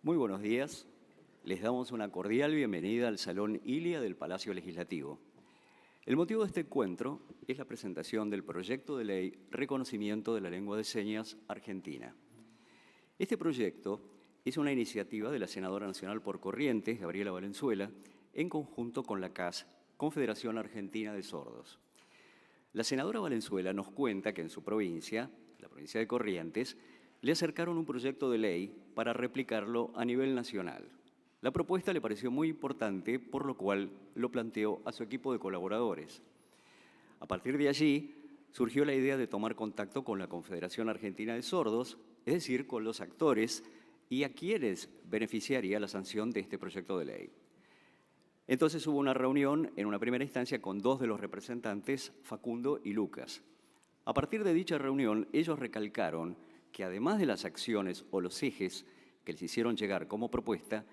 Muy buenos días. Les damos una cordial bienvenida al Salón Ilia del Palacio Legislativo. El motivo de este encuentro es la presentación del proyecto de ley Reconocimiento de la Lengua de Señas Argentina. Este proyecto es una iniciativa de la senadora nacional por Corrientes, Gabriela Valenzuela, en conjunto con la CAS, Confederación Argentina de Sordos. La senadora Valenzuela nos cuenta que en su provincia, la provincia de Corrientes, le acercaron un proyecto de ley para replicarlo a nivel nacional. La propuesta le pareció muy importante, por lo cual lo planteó a su equipo de colaboradores. A partir de allí, surgió la idea de tomar contacto con la Confederación Argentina de Sordos, es decir, con los actores y a quienes beneficiaría la sanción de este proyecto de ley. Entonces hubo una reunión en una primera instancia con dos de los representantes, Facundo y Lucas. A partir de dicha reunión, ellos recalcaron que además de las acciones o los ejes que les hicieron llegar como propuesta,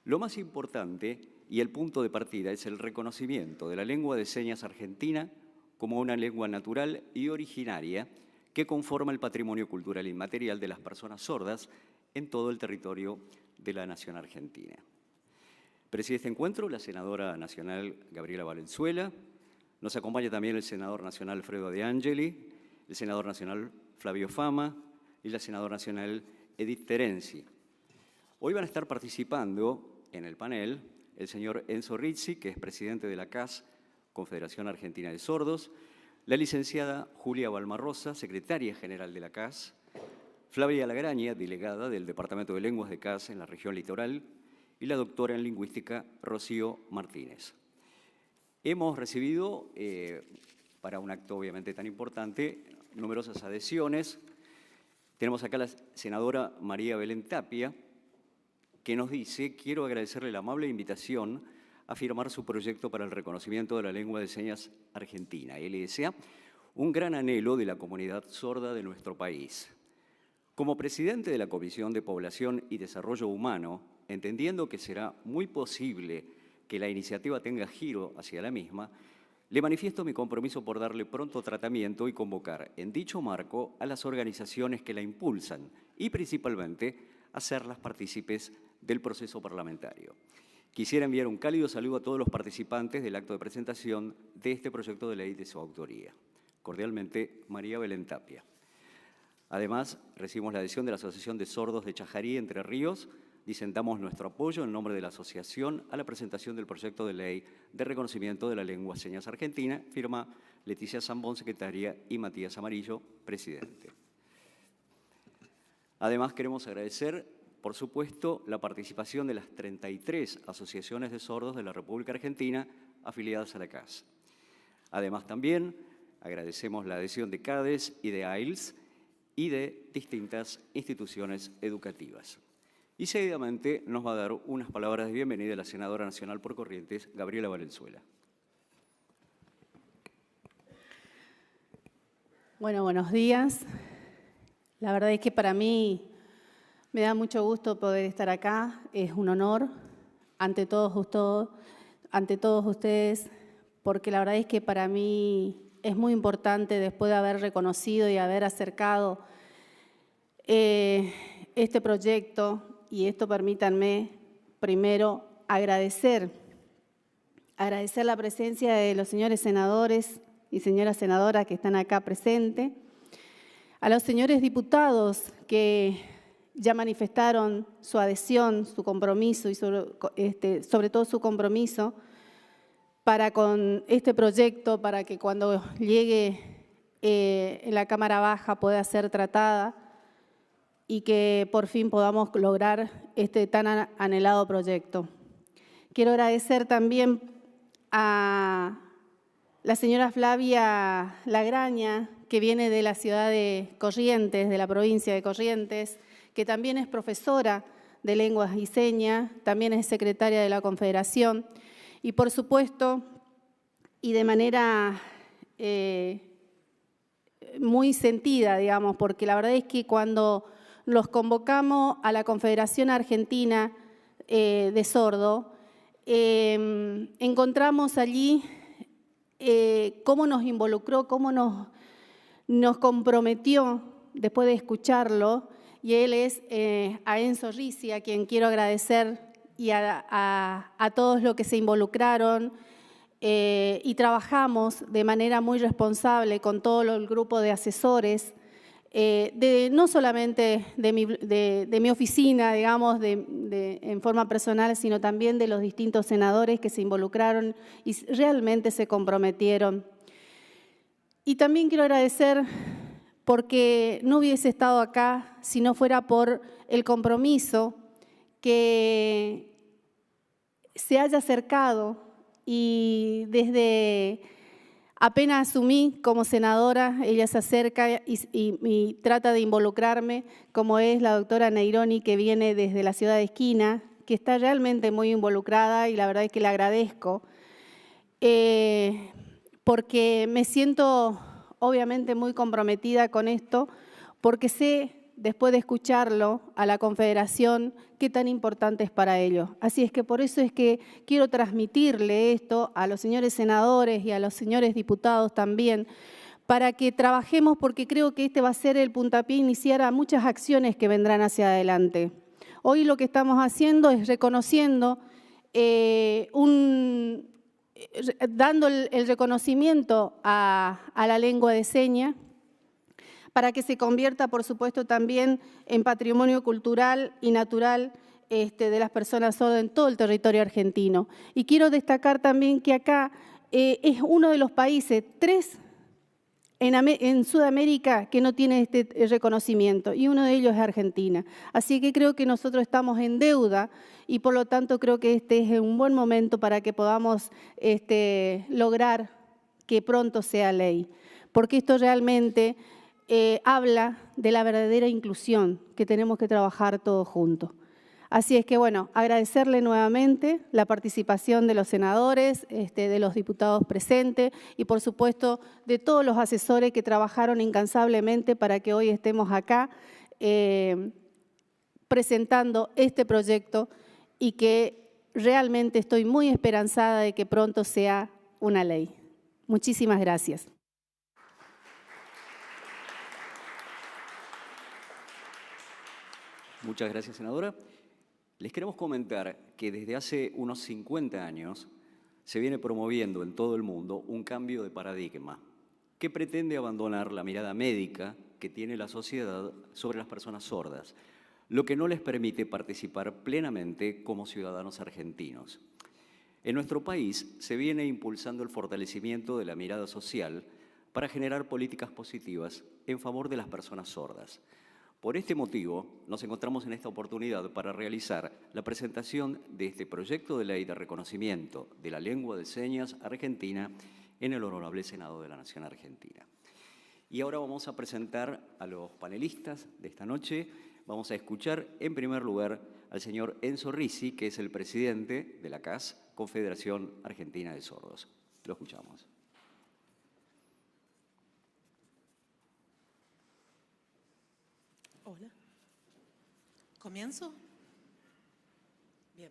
lo más importante y el punto de partida es el reconocimiento de la lengua de señas argentina como una lengua natural y originaria que conforma el patrimonio cultural inmaterial de las personas sordas en todo el territorio de la nación argentina. Preside este encuentro la senadora nacional Gabriela Valenzuela, nos acompaña también el senador nacional Fredo De Angeli, el senador nacional Flavio Fama y la senadora nacional Edith Terenzi. Hoy van a estar participando en el panel el señor Enzo Rizzi, que es presidente de la CAS, Confederación Argentina de Sordos, la licenciada Julia Balmarrosa, secretaria general de la CAS, Flavia Lagraña, delegada del Departamento de Lenguas de CAS en la región litoral, y la doctora en lingüística Rocío Martínez. Hemos recibido, para un acto obviamente tan importante, numerosas adhesiones. Tenemos acá a la senadora María Belén Tapia, que nos dice: quiero agradecerle la amable invitación a firmar su proyecto para el reconocimiento de la lengua de señas argentina, LSA, un gran anhelo de la comunidad sorda de nuestro país. Como presidente de la Comisión de Población y Desarrollo Humano, entendiendo que será muy posible que la iniciativa tenga giro hacia la misma, le manifiesto mi compromiso por darle pronto tratamiento y convocar en dicho marco a las organizaciones que la impulsan y principalmente hacerlas partícipes del proceso parlamentario. Quisiera enviar un cálido saludo a todos los participantes del acto de presentación de este proyecto de ley de su autoría. Cordialmente, María Belén Tapia. Además, recibimos la adhesión de la Asociación de Sordos de Chajarí, Entre Ríos. Disentamos nuestro apoyo en nombre de la asociación a la presentación del proyecto de ley de reconocimiento de la lengua de señas argentina. Firma Leticia Zambón, secretaria, y Matías Amarillo, presidente. Además, queremos agradecer, por supuesto, la participación de las 33 asociaciones de sordos de la República Argentina afiliadas a la CAS. Además, también agradecemos la adhesión de CADES y de AILS y de distintas instituciones educativas. Y seguidamente nos va a dar unas palabras de bienvenida la senadora nacional por Corrientes, Gabriela Valenzuela. Bueno, buenos días. La verdad es que para mí me da mucho gusto poder estar acá. Es un honor ante todos ustedes, porque la verdad es que para mí es muy importante, después de haber reconocido y haber acercado este proyecto. Y esto permítanme primero agradecer la presencia de los señores senadores y señoras senadoras que están acá presentes, a los señores diputados que ya manifestaron su adhesión, su compromiso y sobre todo su compromiso para con este proyecto, para que cuando llegue en la Cámara Baja pueda ser tratada y que por fin podamos lograr este tan anhelado proyecto. Quiero agradecer también a la señora Flavia Lagraña, que viene de la ciudad de Corrientes, de la provincia de Corrientes, que también es profesora de lenguas y señas, también es secretaria de la Confederación, y por supuesto, y de manera muy sentida, digamos, porque la verdad es que cuando los convocamos a la Confederación Argentina de Sordo, encontramos allí cómo nos involucró, cómo nos comprometió, después de escucharlo, y él es a Enzo Risi, a quien quiero agradecer, y a todos los que se involucraron y trabajamos de manera muy responsable con todo el grupo de asesores, no solamente de mi oficina, digamos, en forma personal, sino también de los distintos senadores que se involucraron y realmente se comprometieron. Y también quiero agradecer porque no hubiese estado acá si no fuera por el compromiso que se haya acercado y desde apenas asumí como senadora, ella se acerca y trata de involucrarme, como es la doctora Neironi, que viene desde la ciudad de Esquina, que está realmente muy involucrada y la verdad es que le agradezco, porque me siento obviamente muy comprometida con esto, porque sé, después de escucharlo a la Confederación, qué tan importante es para ellos. Así es que por eso es que quiero transmitirle esto a los señores senadores y a los señores diputados también, para que trabajemos, porque creo que este va a ser el puntapié inicial a muchas acciones que vendrán hacia adelante. Hoy lo que estamos haciendo es reconociendo, dando el reconocimiento a la lengua de señas, para que se convierta, por supuesto, también en patrimonio cultural y natural de las personas sordas en todo el territorio argentino. Y quiero destacar también que acá es uno de los países, 3 en Sudamérica, que no tiene este reconocimiento, y uno de ellos es Argentina. Así que creo que nosotros estamos en deuda y por lo tanto creo que este es un buen momento para que podamos lograr que pronto sea ley, porque esto realmente habla de la verdadera inclusión que tenemos que trabajar todos juntos. Así es que, bueno, agradecerle nuevamente la participación de los senadores, de los diputados presentes y, por supuesto, de todos los asesores que trabajaron incansablemente para que hoy estemos acá presentando este proyecto y que realmente estoy muy esperanzada de que pronto sea una ley. Muchísimas gracias. Muchas gracias, senadora. Les queremos comentar que desde hace unos 50 años se viene promoviendo en todo el mundo un cambio de paradigma que pretende abandonar la mirada médica que tiene la sociedad sobre las personas sordas, lo que no les permite participar plenamente como ciudadanos argentinos. En nuestro país se viene impulsando el fortalecimiento de la mirada social para generar políticas positivas en favor de las personas sordas. Por este motivo, nos encontramos en esta oportunidad para realizar la presentación de este proyecto de ley de reconocimiento de la lengua de señas argentina en el Honorable Senado de la Nación Argentina. Y ahora vamos a presentar a los panelistas de esta noche. Vamos a escuchar en primer lugar al señor Enzo Risi, que es el presidente de la CAS, Confederación Argentina de Sordos. Lo escuchamos. Hola. ¿Comienzo? Bien.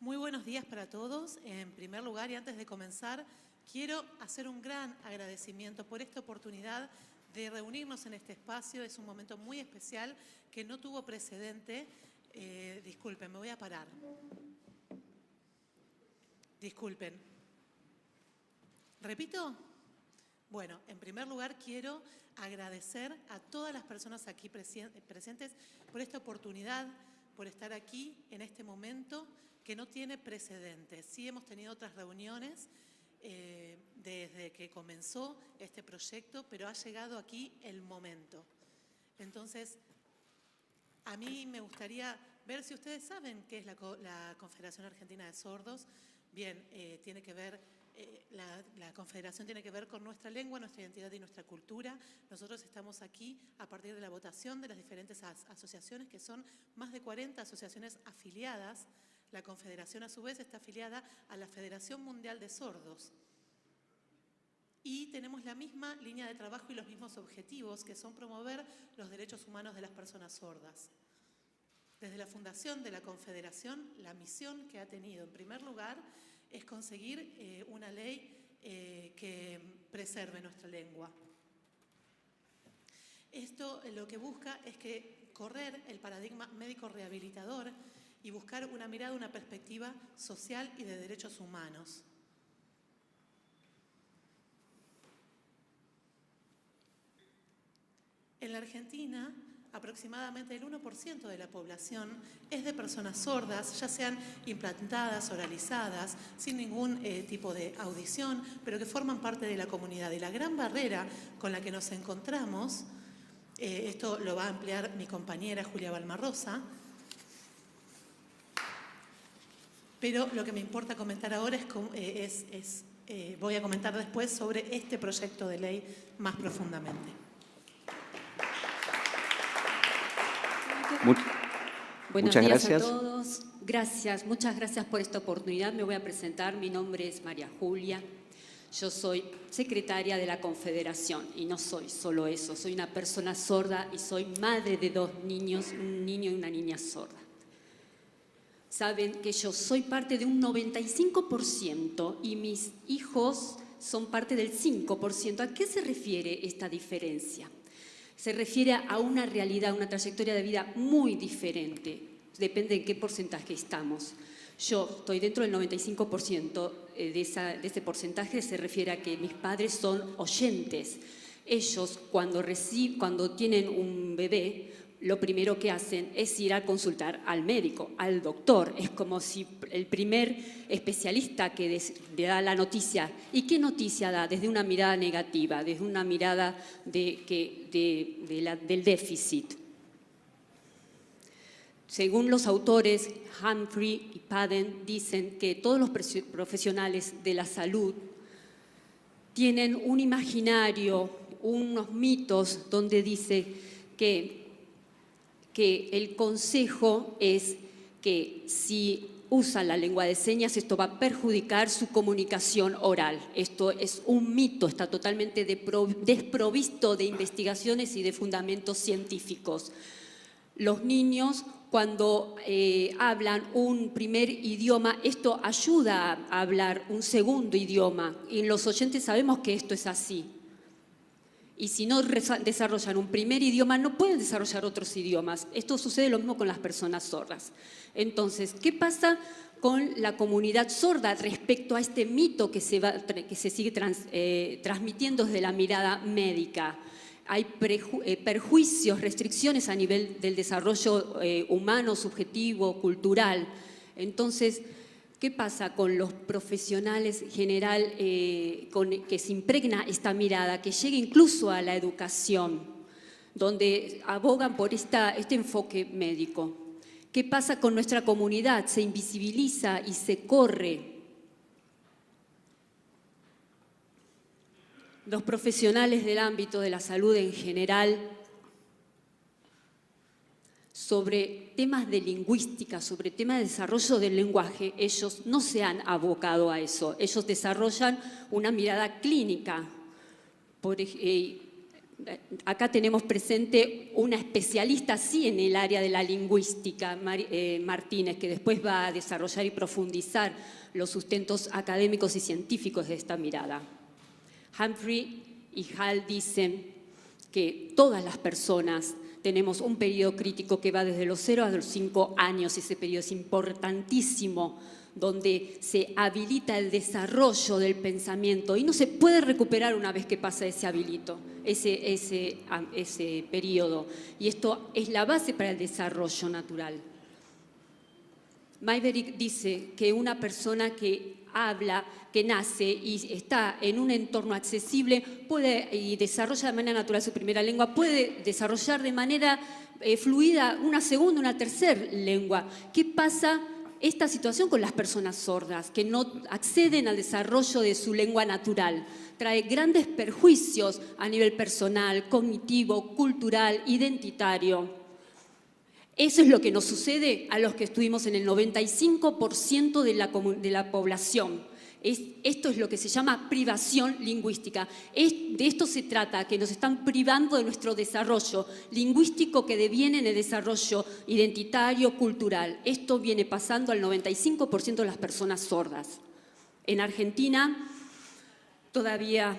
Muy buenos días para todos. En primer lugar, y antes de comenzar, quiero hacer un gran agradecimiento por esta oportunidad de reunirnos en este espacio. Es un momento muy especial que no tuvo precedente. Disculpen, me voy a parar. Disculpen. ¿Repito? Bueno, en primer lugar quiero agradecer a todas las personas aquí presentes por esta oportunidad, por estar aquí en este momento que no tiene precedentes. Sí hemos tenido otras reuniones desde que comenzó este proyecto, pero ha llegado aquí el momento. Entonces, a mí me gustaría ver si ustedes saben qué es la Confederación Argentina de Sordos. Bien, tiene que ver... La Confederación tiene que ver con nuestra lengua, nuestra identidad y nuestra cultura. Nosotros estamos aquí a partir de la votación de las diferentes asociaciones, que son más de 40 asociaciones afiliadas. La Confederación, a su vez, está afiliada a la Federación Mundial de Sordos. Y tenemos la misma línea de trabajo y los mismos objetivos, que son promover los derechos humanos de las personas sordas. Desde la fundación de la Confederación, la misión que ha tenido, en primer lugar, es conseguir una ley que preserve nuestra lengua. Esto lo que busca es que correr el paradigma médico rehabilitador y buscar una mirada, una perspectiva social y de derechos humanos. En la Argentina, aproximadamente el 1% de la población es de personas sordas, ya sean implantadas, oralizadas, sin ningún tipo de audición, pero que forman parte de la comunidad. Y la gran barrera con la que nos encontramos, esto lo va a ampliar mi compañera Julia Balmarrosa, pero lo que me importa comentar ahora voy a comentar después sobre este proyecto de ley más profundamente. Buenos Muchas días gracias. a todos. Gracias, muchas gracias por esta oportunidad. Me voy a presentar. Mi nombre es María Julia. Yo soy secretaria de la Confederación y no soy solo eso. Soy una persona sorda y soy madre de 2 niños, un niño y una niña sorda. Saben que yo soy parte de un 95% y mis hijos son parte del 5%. ¿A qué se refiere esta diferencia? Se refiere a una realidad, una trayectoria de vida muy diferente. Depende en qué porcentaje estamos. Yo estoy dentro del 95% de ese porcentaje. Se refiere a que mis padres son oyentes. Ellos, cuando tienen un bebé, lo primero que hacen es ir a consultar al médico, al doctor. Es como si el primer especialista que le da la noticia. ¿Y qué noticia da? Desde una mirada negativa, desde una mirada del déficit. Según los autores Humphrey y Padden, dicen que todos los profesionales de la salud tienen un imaginario, unos mitos donde dice que el consejo es que si usan la lengua de señas, esto va a perjudicar su comunicación oral. Esto es un mito, está totalmente desprovisto de investigaciones y de fundamentos científicos. Los niños, cuando hablan un primer idioma, esto ayuda a hablar un segundo idioma. Y los oyentes sabemos que esto es así. Y si no desarrollan un primer idioma, no pueden desarrollar otros idiomas. Esto sucede lo mismo con las personas sordas. Entonces, ¿qué pasa con la comunidad sorda respecto a este mito que se sigue transmitiendo desde la mirada médica? Hay perjuicios, restricciones a nivel del desarrollo humano, subjetivo, cultural. Entonces, ¿qué pasa con los profesionales en general que se impregna esta mirada, que llega incluso a la educación, donde abogan por este enfoque médico? ¿Qué pasa con nuestra comunidad? Se invisibiliza y se corre. Los profesionales del ámbito de la salud en general, sobre temas de lingüística, sobre temas de desarrollo del lenguaje, ellos no se han abocado a eso. Ellos desarrollan una mirada clínica. Acá tenemos presente una especialista, sí, en el área de la lingüística, Martínez, que después va a desarrollar y profundizar los sustentos académicos y científicos de esta mirada. Humphrey y Hall dicen que todas las personas tenemos un periodo crítico que va desde los 0 a los 5 años. Ese periodo es importantísimo, donde se habilita el desarrollo del pensamiento y no se puede recuperar una vez que pasa ese periodo. Y esto es la base para el desarrollo natural. Mayberry dice que una persona que habla, que nace y está en un entorno accesible y desarrolla de manera natural su primera lengua, puede desarrollar de manera fluida una segunda, una tercera lengua. ¿Qué pasa esta situación con las personas sordas que no acceden al desarrollo de su lengua natural? Trae grandes perjuicios a nivel personal, cognitivo, cultural, identitario. Eso es lo que nos sucede a los que estuvimos en el 95% de la población. Esto es lo que se llama privación lingüística. De esto se trata, que nos están privando de nuestro desarrollo lingüístico que deviene en el desarrollo identitario, cultural. Esto viene pasando al 95% de las personas sordas. En Argentina todavía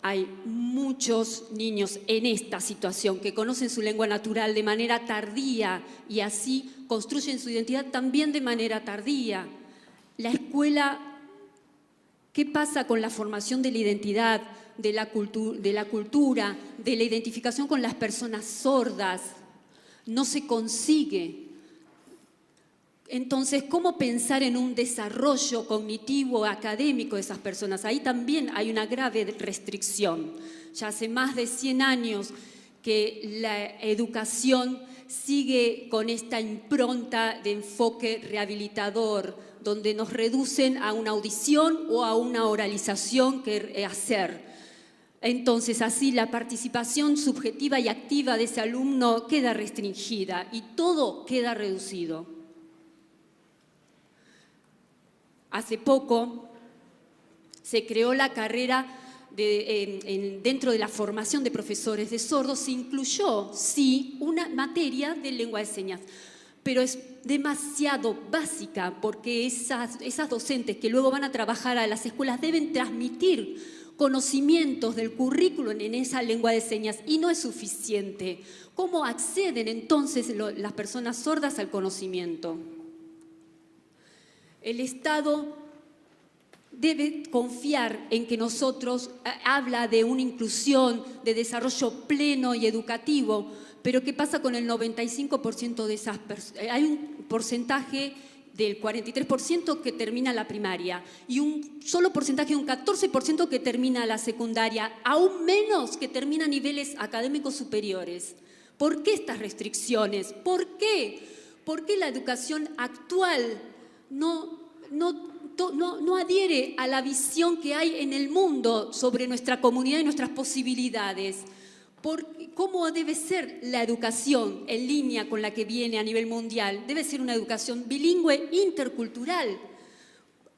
hay muchos niños en esta situación que conocen su lengua natural de manera tardía y así construyen su identidad también de manera tardía. La escuela, ¿qué pasa con la formación de la identidad, de la cultura, de la identificación con las personas sordas? No se consigue. Entonces, ¿cómo pensar en un desarrollo cognitivo, académico de esas personas? Ahí también hay una grave restricción. Ya hace más de 100 años que la educación sigue con esta impronta de enfoque rehabilitador, donde nos reducen a una audición o a una oralización que hacer. Entonces, así la participación subjetiva y activa de ese alumno queda restringida y todo queda reducido. Hace poco se creó la carrera dentro de la formación de profesores de sordos, se incluyó, sí, una materia de lengua de señas, pero es demasiado básica porque esas docentes que luego van a trabajar a las escuelas deben transmitir conocimientos del currículum en esa lengua de señas y no es suficiente. ¿Cómo acceden entonces las personas sordas al conocimiento? El Estado debe confiar en que nosotros, habla de una inclusión, de desarrollo pleno y educativo, pero ¿qué pasa con el 95% de esas personas? Hay un porcentaje del 43% que termina la primaria y un solo porcentaje de un 14% que termina la secundaria, aún menos que termina niveles académicos superiores. ¿Por qué estas restricciones? ¿Por qué? ¿Por qué la educación actual no adhiere a la visión que hay en el mundo sobre nuestra comunidad y nuestras posibilidades? ¿Cómo debe ser la educación en línea con la que viene a nivel mundial? Debe ser una educación bilingüe intercultural.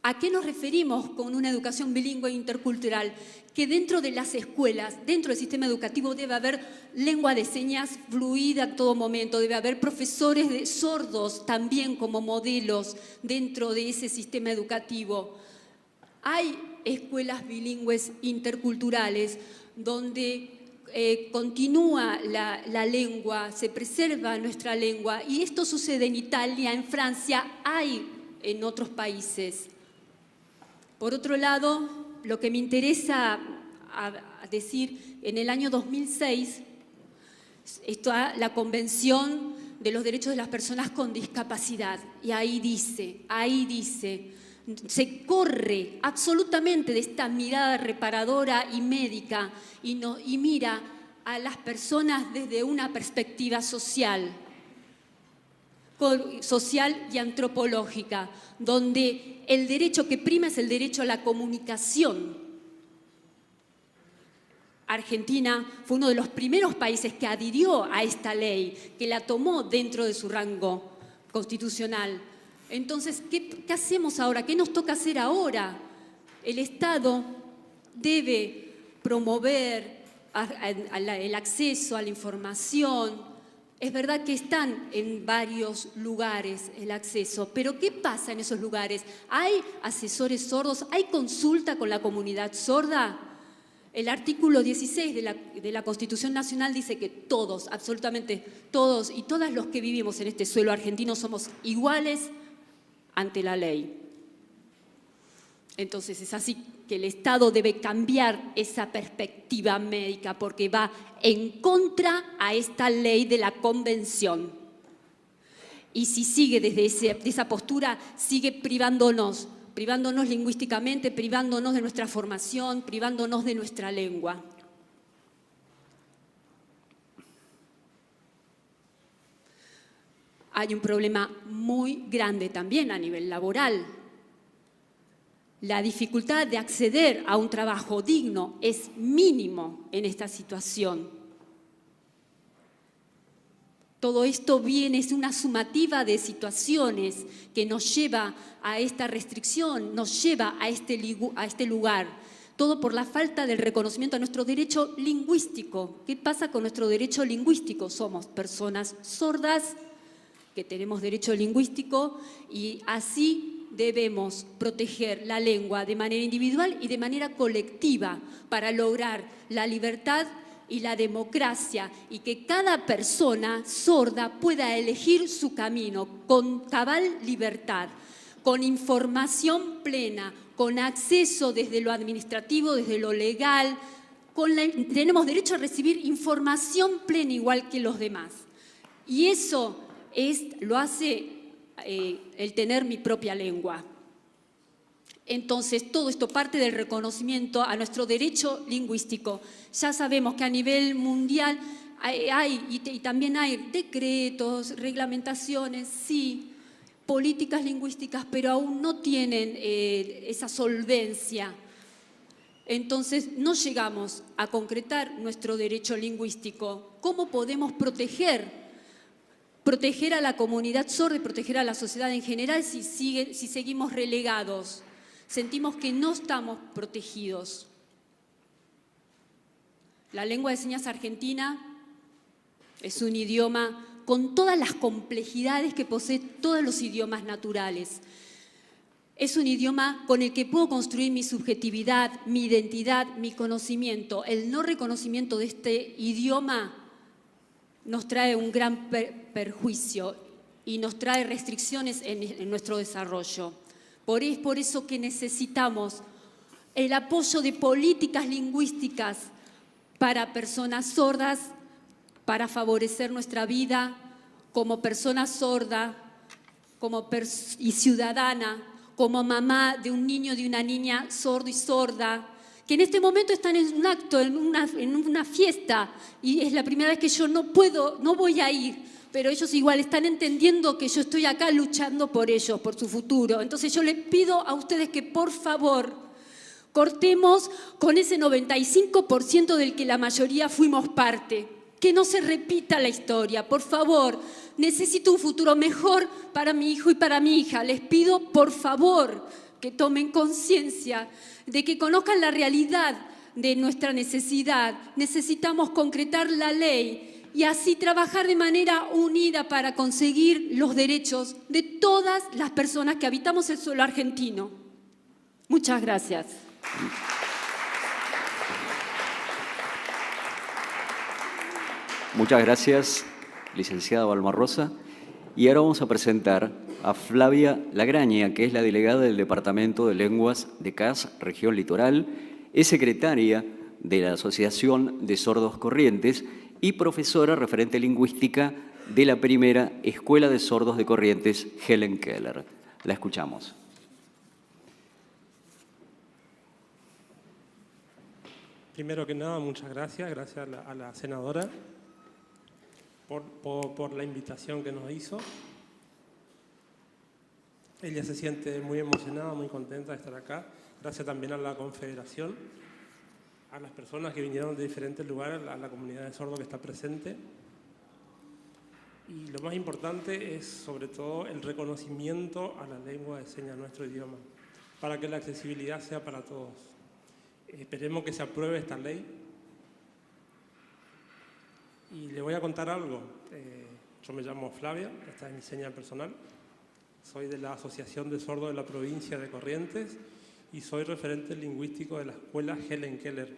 ¿A qué nos referimos con una educación bilingüe intercultural? Que dentro de las escuelas, dentro del sistema educativo, debe haber lengua de señas fluida en todo momento, debe haber profesores de sordos también como modelos dentro de ese sistema educativo. Hay escuelas bilingües interculturales donde continúa la lengua, se preserva nuestra lengua y esto sucede en Italia, en Francia, hay en otros países. Por otro lado, lo que me interesa decir, en el año 2006 está la Convención de los Derechos de las Personas con Discapacidad y ahí dice, se corre absolutamente de esta mirada reparadora y médica y mira a las personas desde una perspectiva social y antropológica, donde el derecho que prima es el derecho a la comunicación. Argentina fue uno de los primeros países que adhirió a esta ley, que la tomó dentro de su rango constitucional. Entonces, ¿qué hacemos ahora? ¿Qué nos toca hacer ahora? El Estado debe promover el acceso a la información. Es verdad que están en varios lugares el acceso, pero ¿qué pasa en esos lugares? ¿Hay asesores sordos? ¿Hay consulta con la comunidad sorda? El artículo 16 de la Constitución Nacional dice que todos, absolutamente todos y todas los que vivimos en este suelo argentino somos iguales ante la ley. Entonces es así que el Estado debe cambiar esa perspectiva médica porque va en contra a esta ley de la Convención. Y si sigue desde esa postura, sigue privándonos lingüísticamente, privándonos de nuestra formación, privándonos de nuestra lengua. Hay un problema muy grande también a nivel laboral. La dificultad de acceder a un trabajo digno es mínimo en esta situación. Todo esto es una sumativa de situaciones que nos lleva a esta restricción, nos lleva a este lugar. Todo por la falta del reconocimiento a nuestro derecho lingüístico. ¿Qué pasa con nuestro derecho lingüístico? Somos personas sordas que tenemos derecho lingüístico y así debemos proteger la lengua de manera individual y de manera colectiva para lograr la libertad y la democracia, y que cada persona sorda pueda elegir su camino con cabal libertad, con información plena, con acceso desde lo administrativo, desde lo legal. Tenemos derecho a recibir información plena igual que los demás. Y eso lo hace el tener mi propia lengua. Entonces, todo esto parte del reconocimiento a nuestro derecho lingüístico. Ya sabemos que a nivel mundial y también hay decretos, reglamentaciones, sí, políticas lingüísticas, pero aún no tienen esa solvencia. Entonces, no llegamos a concretar nuestro derecho lingüístico. ¿Cómo podemos proteger a la comunidad sorda y proteger a la sociedad en general si seguimos relegados? Sentimos que no estamos protegidos. La lengua de señas argentina es un idioma con todas las complejidades que posee todos los idiomas naturales. Es un idioma con el que puedo construir mi subjetividad, mi identidad, mi conocimiento. El no reconocimiento de este idioma nos trae un gran perjuicio y nos trae restricciones en nuestro desarrollo. Es por eso que necesitamos el apoyo de políticas lingüísticas para personas sordas, para favorecer nuestra vida como persona sorda y ciudadana, como mamá de un niño, de una niña sordo y sorda, que en este momento están en un acto, en una fiesta, y es la primera vez que yo no voy a ir, pero ellos igual están entendiendo que yo estoy acá luchando por ellos, por su futuro. Entonces yo les pido a ustedes que por favor cortemos con ese 95% del que la mayoría fuimos parte. Que no se repita la historia, por favor. Necesito un futuro mejor para mi hijo y para mi hija. Les pido por favor que tomen conciencia de que conozcan la realidad de nuestra necesidad. Necesitamos concretar la ley y así trabajar de manera unida para conseguir los derechos de todas las personas que habitamos el suelo argentino. Muchas gracias. Muchas gracias, licenciada Balmarrosa. Y ahora vamos a presentar a Flavia Lagraña, que es la delegada del Departamento de Lenguas de CAS, Región Litoral, es secretaria de la Asociación de Sordos Corrientes y profesora referente lingüística de la primera Escuela de Sordos de Corrientes, Helen Keller. La escuchamos. Primero que nada, muchas gracias a la senadora por la invitación que nos hizo. Ella se siente muy emocionada, muy contenta de estar acá. Gracias también a la Confederación, a las personas que vinieron de diferentes lugares, a la comunidad de sordos que está presente. Y lo más importante es, sobre todo, el reconocimiento a la lengua de señas, nuestro idioma, para que la accesibilidad sea para todos. Esperemos que se apruebe esta ley. Y le voy a contar algo. Yo me llamo Flavia, esta es mi seña personal. Soy de la Asociación de Sordos de la provincia de Corrientes y soy referente lingüístico de la escuela Helen Keller.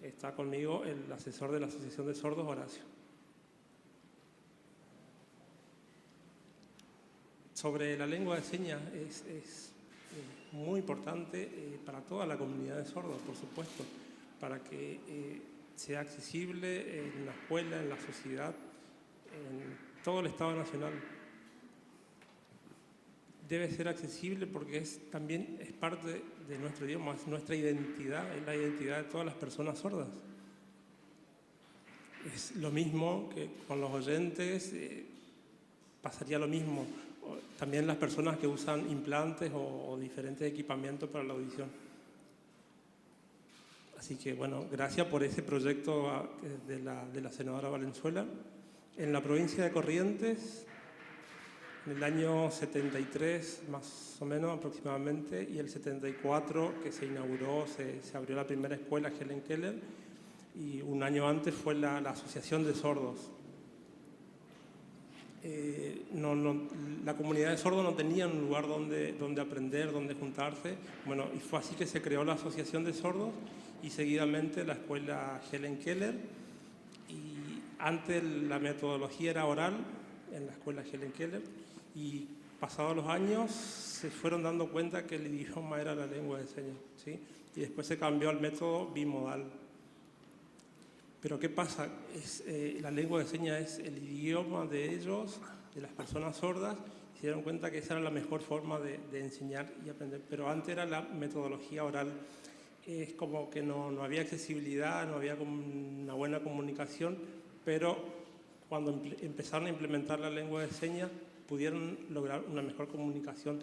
Está conmigo el asesor de la Asociación de Sordos, Horacio. Sobre la lengua de señas, es muy importante para toda la comunidad de sordos, por supuesto, para que sea accesible en la escuela, en la sociedad, en todo el Estado Nacional. Debe ser accesible porque también es parte de nuestro idioma, es nuestra identidad, es la identidad de todas las personas sordas. Es lo mismo que con los oyentes, pasaría lo mismo. También las personas que usan implantes o diferentes equipamientos para la audición. Así que, bueno, gracias por ese proyecto de la senadora Valenzuela. En la provincia de Corrientes, en el año 73, más o menos aproximadamente, y el 74 que se inauguró, se abrió la primera escuela Helen Keller, y un año antes fue la Asociación de Sordos. la comunidad de sordos no tenía un lugar donde aprender, donde juntarse. Bueno, y fue así que se creó la Asociación de Sordos y seguidamente la escuela Helen Keller. Y antes la metodología era oral en la escuela Helen Keller, y pasados los años se fueron dando cuenta que el idioma era la lengua de señas, ¿sí? Y después se cambió al método bimodal. Pero ¿qué pasa? La lengua de señas es el idioma de ellos, de las personas sordas, y se dieron cuenta que esa era la mejor forma de enseñar y aprender. Pero antes era la metodología oral. Es como que no había accesibilidad, no había una buena comunicación, pero cuando empezaron a implementar la lengua de señas, pudieron lograr una mejor comunicación,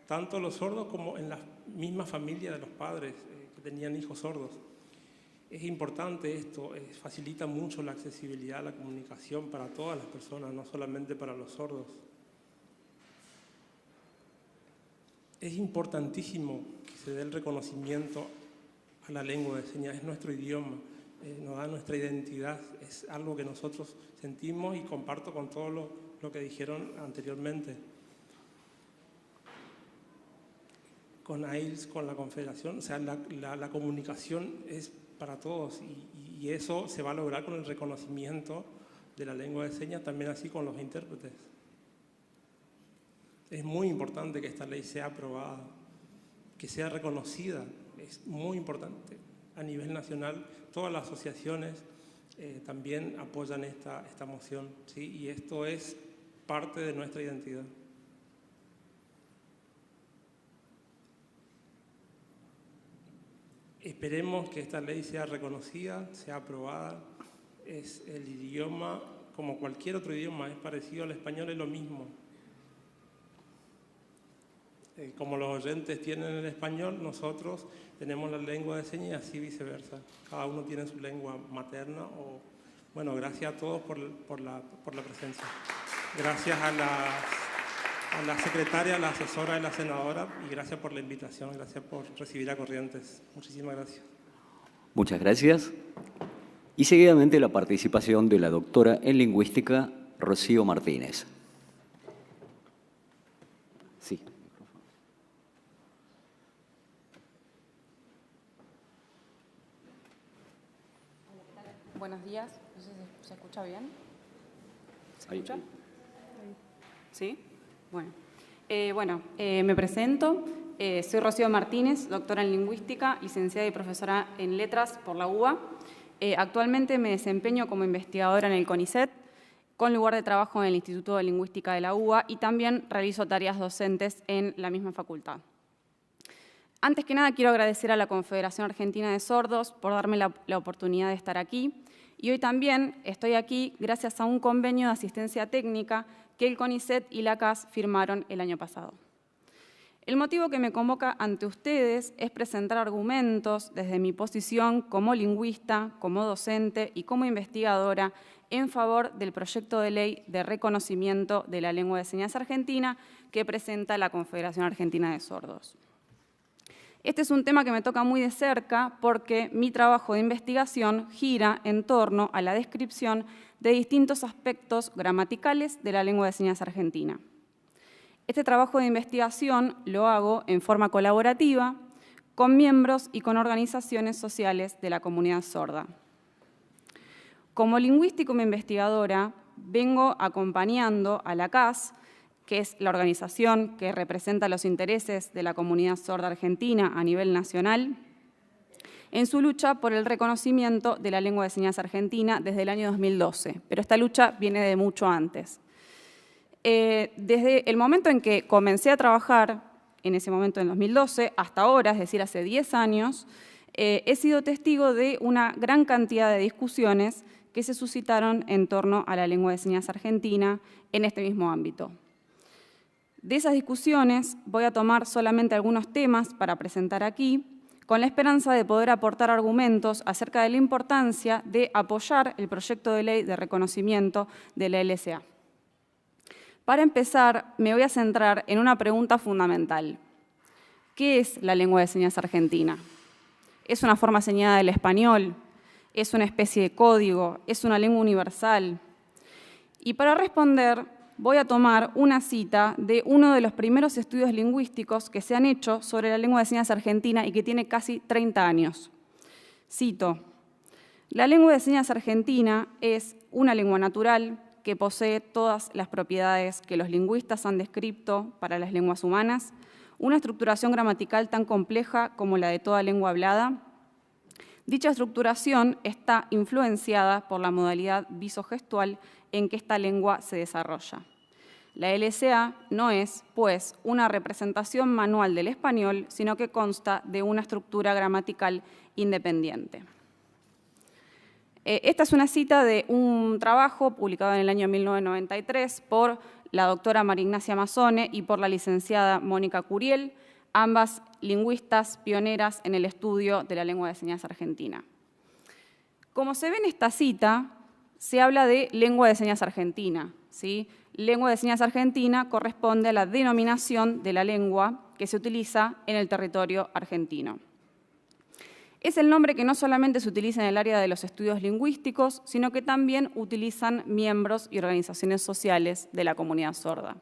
tanto los sordos como en la misma familia de los padres que tenían hijos sordos. Es importante esto, facilita mucho la accesibilidad a la comunicación para todas las personas, no solamente para los sordos. Es importantísimo que se dé el reconocimiento a la lengua de señas, es nuestro idioma, nos da nuestra identidad, es algo que nosotros sentimos y comparto con todo lo que dijeron anteriormente. Con AILS, con la Confederación, o sea, la comunicación es para todos y eso se va a lograr con el reconocimiento de la lengua de señas, también así con los intérpretes. Es muy importante que esta ley sea aprobada, que sea reconocida, es muy importante. A nivel nacional, todas las asociaciones también apoyan esta moción, ¿sí? Y esto es parte de nuestra identidad. Esperemos que esta ley sea reconocida, sea aprobada. Es el idioma, como cualquier otro idioma, es parecido al español, es lo mismo. Como los oyentes tienen el español, nosotros tenemos la lengua de señas y así viceversa. Cada uno tiene su lengua materna. Bueno, gracias a todos por la presencia. Gracias a la secretaria, a la asesora y la senadora, y gracias por la invitación, gracias por recibir a Corrientes. Muchísimas gracias. Muchas gracias. Y seguidamente la participación de la doctora en lingüística, Rocío Martínez. Sí. Buenos días, no sé si se escucha bien. ¿Se escucha? Ahí. ¿Sí? Bueno, me presento. Soy Rocío Martínez, doctora en Lingüística, licenciada y profesora en Letras por la UBA. Actualmente me desempeño como investigadora en el CONICET, con lugar de trabajo en el Instituto de Lingüística de la UBA, y también realizo tareas docentes en la misma facultad. Antes que nada, quiero agradecer a la Confederación Argentina de Sordos por darme la oportunidad de estar aquí. Y hoy también estoy aquí gracias a un convenio de asistencia técnica que el CONICET y la CAS firmaron el año pasado. El motivo que me convoca ante ustedes es presentar argumentos desde mi posición como lingüista, como docente y como investigadora en favor del proyecto de ley de reconocimiento de la lengua de señas argentina que presenta la Confederación Argentina de Sordos. Este es un tema que me toca muy de cerca porque mi trabajo de investigación gira en torno a la descripción de distintos aspectos gramaticales de la lengua de señas argentina. Este trabajo de investigación lo hago en forma colaborativa con miembros y con organizaciones sociales de la comunidad sorda. Como lingüista y como investigadora, vengo acompañando a la CAS, que es la organización que representa los intereses de la comunidad sorda argentina a nivel nacional, en su lucha por el reconocimiento de la lengua de señas argentina desde el año 2012, pero esta lucha viene de mucho antes. Desde el momento en que comencé a trabajar, en ese momento en 2012, hasta ahora, es decir, hace 10 años, he sido testigo de una gran cantidad de discusiones que se suscitaron en torno a la lengua de señas argentina en este mismo ámbito. De esas discusiones voy a tomar solamente algunos temas para presentar aquí, con la esperanza de poder aportar argumentos acerca de la importancia de apoyar el proyecto de ley de reconocimiento de la LSA. Para empezar, me voy a centrar en una pregunta fundamental. ¿Qué es la lengua de señas argentina? ¿Es una forma señada del español? ¿Es una especie de código? ¿Es una lengua universal? Y para responder, voy a tomar una cita de uno de los primeros estudios lingüísticos que se han hecho sobre la lengua de señas argentina y que tiene casi 30 años. Cito: la lengua de señas argentina es una lengua natural que posee todas las propiedades que los lingüistas han descrito para las lenguas humanas, una estructuración gramatical tan compleja como la de toda lengua hablada. Dicha estructuración está influenciada por la modalidad visogestual en que esta lengua se desarrolla. La LSA no es, pues, una representación manual del español, sino que consta de una estructura gramatical independiente. Esta es una cita de un trabajo publicado en el año 1993 por la doctora María Ignacia Mazzone y por la licenciada Mónica Curiel, ambas lingüistas pioneras en el estudio de la lengua de señas argentina. Como se ve en esta cita, se habla de lengua de señas argentina, ¿sí? Lengua de señas argentina corresponde a la denominación de la lengua que se utiliza en el territorio argentino. Es el nombre que no solamente se utiliza en el área de los estudios lingüísticos, sino que también utilizan miembros y organizaciones sociales de la comunidad sorda.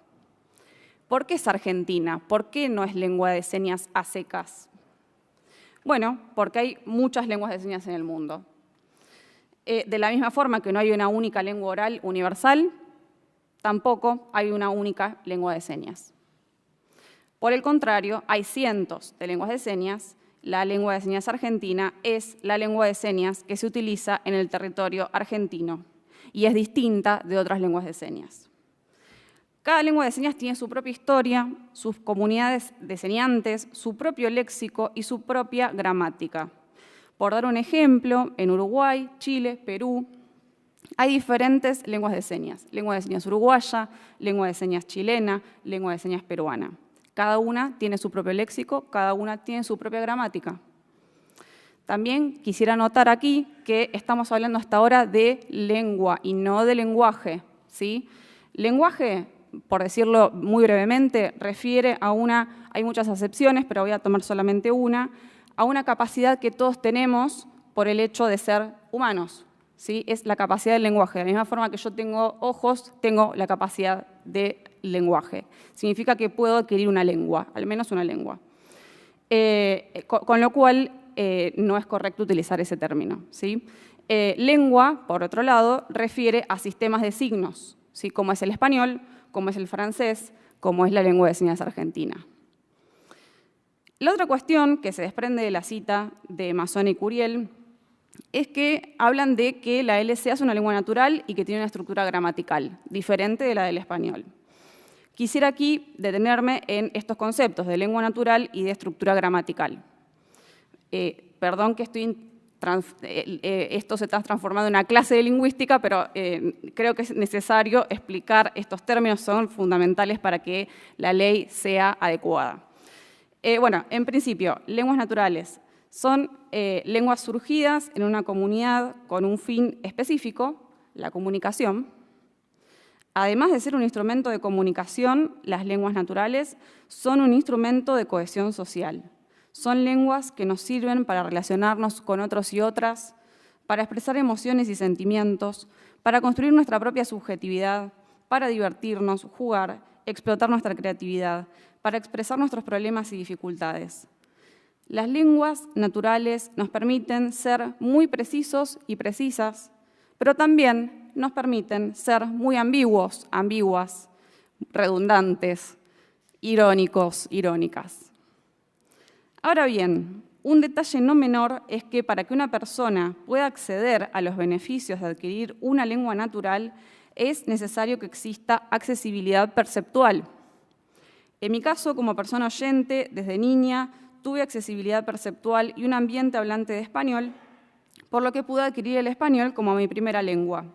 ¿Por qué es argentina? ¿Por qué no es lengua de señas a secas? Bueno, porque hay muchas lenguas de señas en el mundo. De la misma forma que no hay una única lengua oral universal, tampoco hay una única lengua de señas. Por el contrario, hay cientos de lenguas de señas. La lengua de señas argentina es la lengua de señas que se utiliza en el territorio argentino y es distinta de otras lenguas de señas. Cada lengua de señas tiene su propia historia, sus comunidades de señantes, su propio léxico y su propia gramática. Por dar un ejemplo, en Uruguay, Chile, Perú, hay diferentes lenguas de señas. Lengua de señas uruguaya, lengua de señas chilena, lengua de señas peruana. Cada una tiene su propio léxico, cada una tiene su propia gramática. También quisiera anotar aquí que estamos hablando hasta ahora de lengua y no de lenguaje, ¿sí? Lenguaje, por decirlo muy brevemente, refiere a hay muchas acepciones, pero voy a tomar solamente una, a una capacidad que todos tenemos por el hecho de ser humanos, ¿sí? Es la capacidad del lenguaje. De la misma forma que yo tengo ojos, tengo la capacidad de lenguaje. Significa que puedo adquirir una lengua, al menos una lengua. Con lo cual, no es correcto utilizar ese término, ¿sí? Lengua, por otro lado, refiere a sistemas de signos, ¿sí? Como es el español, como es el francés, como es la lengua de señas argentina. La otra cuestión que se desprende de la cita de Mazzone y Curiel es que hablan de que la LSA es una lengua natural y que tiene una estructura gramatical, diferente de la del español. Quisiera aquí detenerme en estos conceptos de lengua natural y de estructura gramatical. Perdón que esto se está transformando en una clase de lingüística, pero creo que es necesario explicar estos términos, son fundamentales para que la ley sea adecuada. Bueno, en principio, lenguas naturales son lenguas surgidas en una comunidad con un fin específico, la comunicación. Además de ser un instrumento de comunicación, las lenguas naturales son un instrumento de cohesión social. Son lenguas que nos sirven para relacionarnos con otros y otras, para expresar emociones y sentimientos, para construir nuestra propia subjetividad, para divertirnos, jugar, explotar nuestra creatividad, para expresar nuestros problemas y dificultades. Las lenguas naturales nos permiten ser muy precisos y precisas, pero también nos permiten ser muy ambiguos, ambiguas, redundantes, irónicos, irónicas. Ahora bien, un detalle no menor es que para que una persona pueda acceder a los beneficios de adquirir una lengua natural, es necesario que exista accesibilidad perceptual. En mi caso, como persona oyente, desde niña, tuve accesibilidad perceptual y un ambiente hablante de español, por lo que pude adquirir el español como mi primera lengua.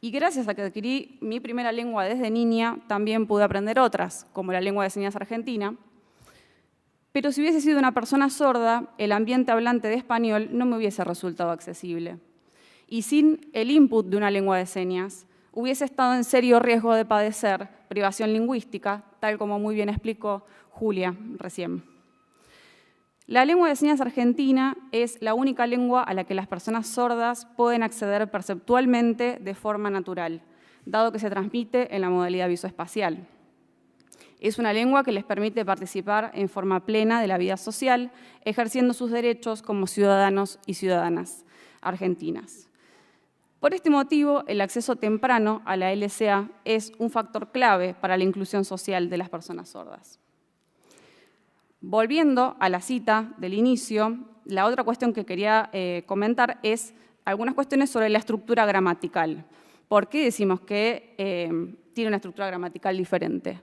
Y gracias a que adquirí mi primera lengua desde niña, también pude aprender otras, como la lengua de señas argentina. Pero si hubiese sido una persona sorda, el ambiente hablante de español no me hubiese resultado accesible. Y sin el input de una lengua de señas, hubiese estado en serio riesgo de padecer privación lingüística, tal como muy bien explicó Julia recién. La lengua de señas argentina es la única lengua a la que las personas sordas pueden acceder perceptualmente de forma natural. dado que se transmite en la modalidad visoespacial. Es una lengua que les permite participar en forma plena de la vida social, ejerciendo sus derechos como ciudadanos y ciudadanas argentinas. Por este motivo, el acceso temprano a la LSA es un factor clave para la inclusión social de las personas sordas. Volviendo a la cita del inicio, la otra cuestión que quería comentar es algunas cuestiones sobre la estructura gramatical. ¿Por qué decimos que tiene una estructura gramatical diferente?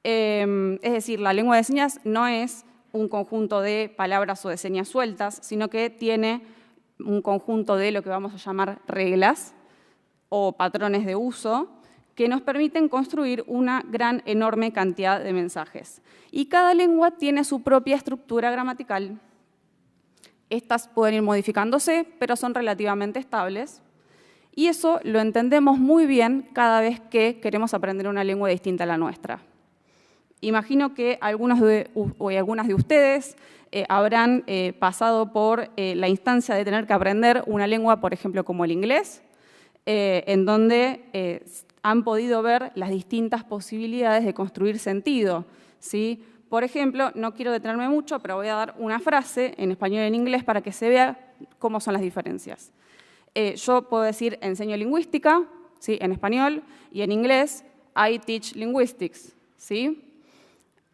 Es decir, la lengua de señas no es un conjunto de palabras o de señas sueltas, sino que tiene un conjunto de lo que vamos a llamar reglas o patrones de uso que nos permiten construir una enorme cantidad de mensajes. Y cada lengua tiene su propia estructura gramatical. Estas pueden ir modificándose, pero son relativamente estables. Y eso lo entendemos muy bien cada vez que queremos aprender una lengua distinta a la nuestra. Imagino que algunas de ustedes habrán pasado por la instancia de tener que aprender una lengua, por ejemplo, como el inglés, en donde han podido ver las distintas posibilidades de construir sentido, ¿sí? Por ejemplo, no quiero detenerme mucho, pero voy a dar una frase en español y en inglés para que se vea cómo son las diferencias. Yo puedo decir enseño lingüística, ¿sí? En español, y en inglés I teach linguistics, ¿sí?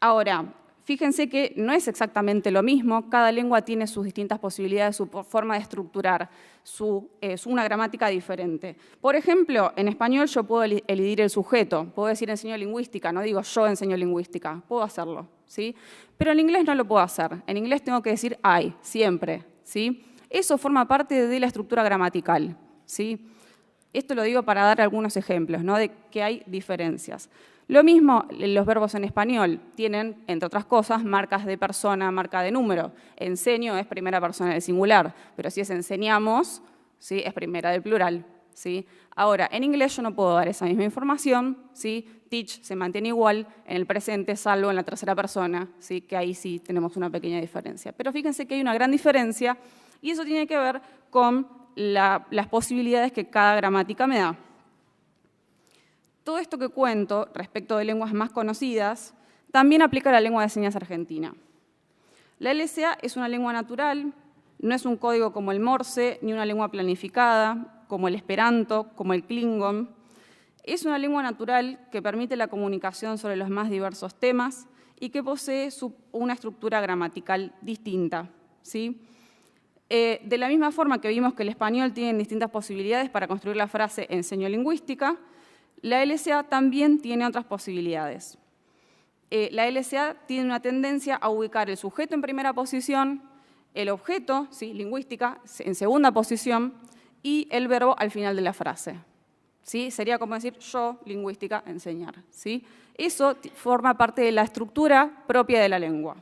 Ahora, fíjense que no es exactamente lo mismo, cada lengua tiene sus distintas posibilidades, su forma de estructurar, una gramática diferente. Por ejemplo, en español yo puedo elidir el sujeto, puedo decir enseño lingüística, no digo yo enseño lingüística, puedo hacerlo, ¿sí? Pero en inglés no lo puedo hacer, en inglés tengo que decir I, siempre, ¿sí? Eso forma parte de la estructura gramatical, ¿sí? Esto lo digo para dar algunos ejemplos, ¿no? De que hay diferencias. Lo mismo, los verbos en español tienen, entre otras cosas, marcas de persona, marca de número. Enseño es primera persona del singular, pero si es enseñamos, ¿sí? Es primera del plural, ¿sí? Ahora, en inglés yo no puedo dar esa misma información, ¿sí? Teach se mantiene igual en el presente, salvo en la tercera persona, ¿sí? Que ahí sí tenemos una pequeña diferencia. Pero fíjense que hay una gran diferencia y eso tiene que ver con las posibilidades que cada gramática me da. Todo esto que cuento respecto de lenguas más conocidas también aplica a la lengua de señas argentina. La LSA es una lengua natural, no es un código como el Morse, ni una lengua planificada, como el Esperanto, como el Klingon. Es una lengua natural que permite la comunicación sobre los más diversos temas y que posee una estructura gramatical distinta, ¿sí? De la misma forma que vimos que el español tiene distintas posibilidades para construir la frase enseño lingüística, la LSA también tiene otras posibilidades. La LSA tiene una tendencia a ubicar el sujeto en primera posición, el objeto, ¿sí? Lingüística, en segunda posición y el verbo al final de la frase, ¿sí? Sería como decir yo, lingüística, enseñar, ¿sí? Eso forma parte de la estructura propia de la lengua.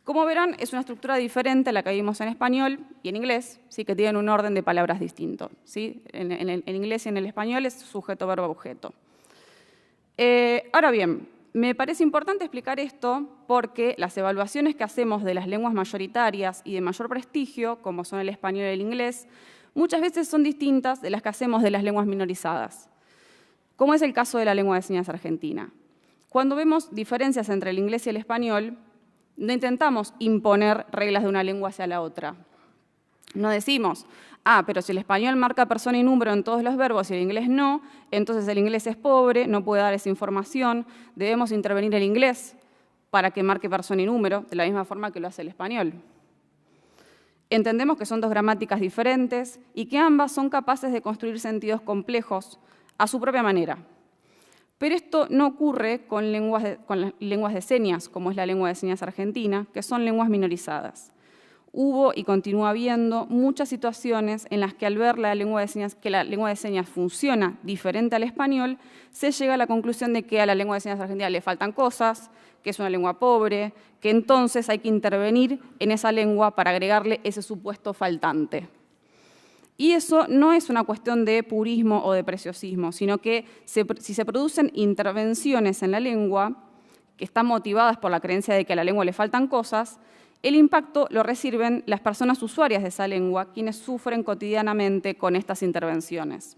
Como verán, es una estructura diferente a la que vimos en español y en inglés, ¿sí? Que tienen un orden de palabras distinto, ¿sí? En inglés y en el español es sujeto, verbo, objeto. Ahora bien, me parece importante explicar esto porque las evaluaciones que hacemos de las lenguas mayoritarias y de mayor prestigio, como son el español y el inglés, muchas veces son distintas de las que hacemos de las lenguas minorizadas, como es el caso de la lengua de señas argentina. Cuando vemos diferencias entre el inglés y el español, no intentamos imponer reglas de una lengua hacia la otra. No decimos, pero si el español marca persona y número en todos los verbos y el inglés no, entonces el inglés es pobre, no puede dar esa información, debemos intervenir el inglés para que marque persona y número, de la misma forma que lo hace el español. Entendemos que son dos gramáticas diferentes y que ambas son capaces de construir sentidos complejos a su propia manera. Pero esto no ocurre con las lenguas de señas, como es la lengua de señas argentina, que son lenguas minorizadas. Hubo y continúa habiendo muchas situaciones en las que al ver que la lengua de señas funciona diferente al español, se llega a la conclusión de que a la lengua de señas argentina le faltan cosas, que es una lengua pobre, que entonces hay que intervenir en esa lengua para agregarle ese supuesto faltante. Y eso no es una cuestión de purismo o de preciosismo, sino que si se producen intervenciones en la lengua que están motivadas por la creencia de que a la lengua le faltan cosas, el impacto lo reciben las personas usuarias de esa lengua, quienes sufren cotidianamente con estas intervenciones.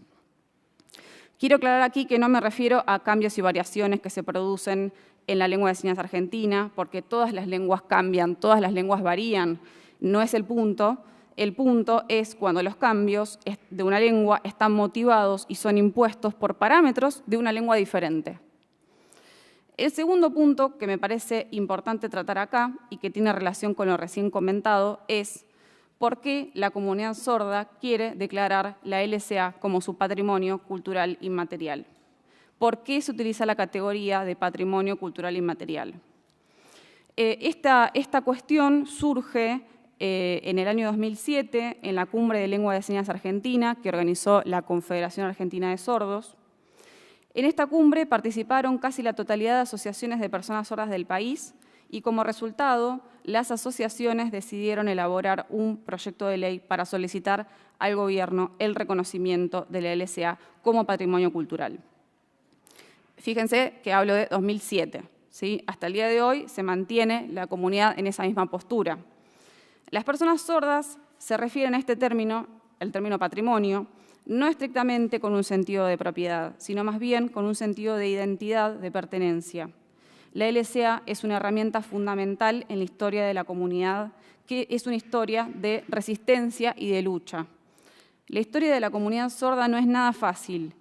Quiero aclarar aquí que no me refiero a cambios y variaciones que se producen en la lengua de señas argentina, porque todas las lenguas cambian, todas las lenguas varían. No es el punto. El punto es cuando los cambios de una lengua están motivados y son impuestos por parámetros de una lengua diferente. El segundo punto que me parece importante tratar acá y que tiene relación con lo recién comentado es por qué la comunidad sorda quiere declarar la LSA como su patrimonio cultural inmaterial. ¿Por qué se utiliza la categoría de patrimonio cultural inmaterial? Esta cuestión surge en el año 2007 en la Cumbre de Lengua de Señas Argentina que organizó la Confederación Argentina de Sordos. En esta cumbre participaron casi la totalidad de asociaciones de personas sordas del país y como resultado las asociaciones decidieron elaborar un proyecto de ley para solicitar al gobierno el reconocimiento de la LSA como patrimonio cultural. Fíjense que hablo de 2007, ¿sí? Hasta el día de hoy se mantiene la comunidad en esa misma postura. Las personas sordas se refieren a este término, el término patrimonio, no estrictamente con un sentido de propiedad, sino más bien con un sentido de identidad, de pertenencia. La LSA es una herramienta fundamental en la historia de la comunidad, que es una historia de resistencia y de lucha. La historia de la comunidad sorda no es nada fácil.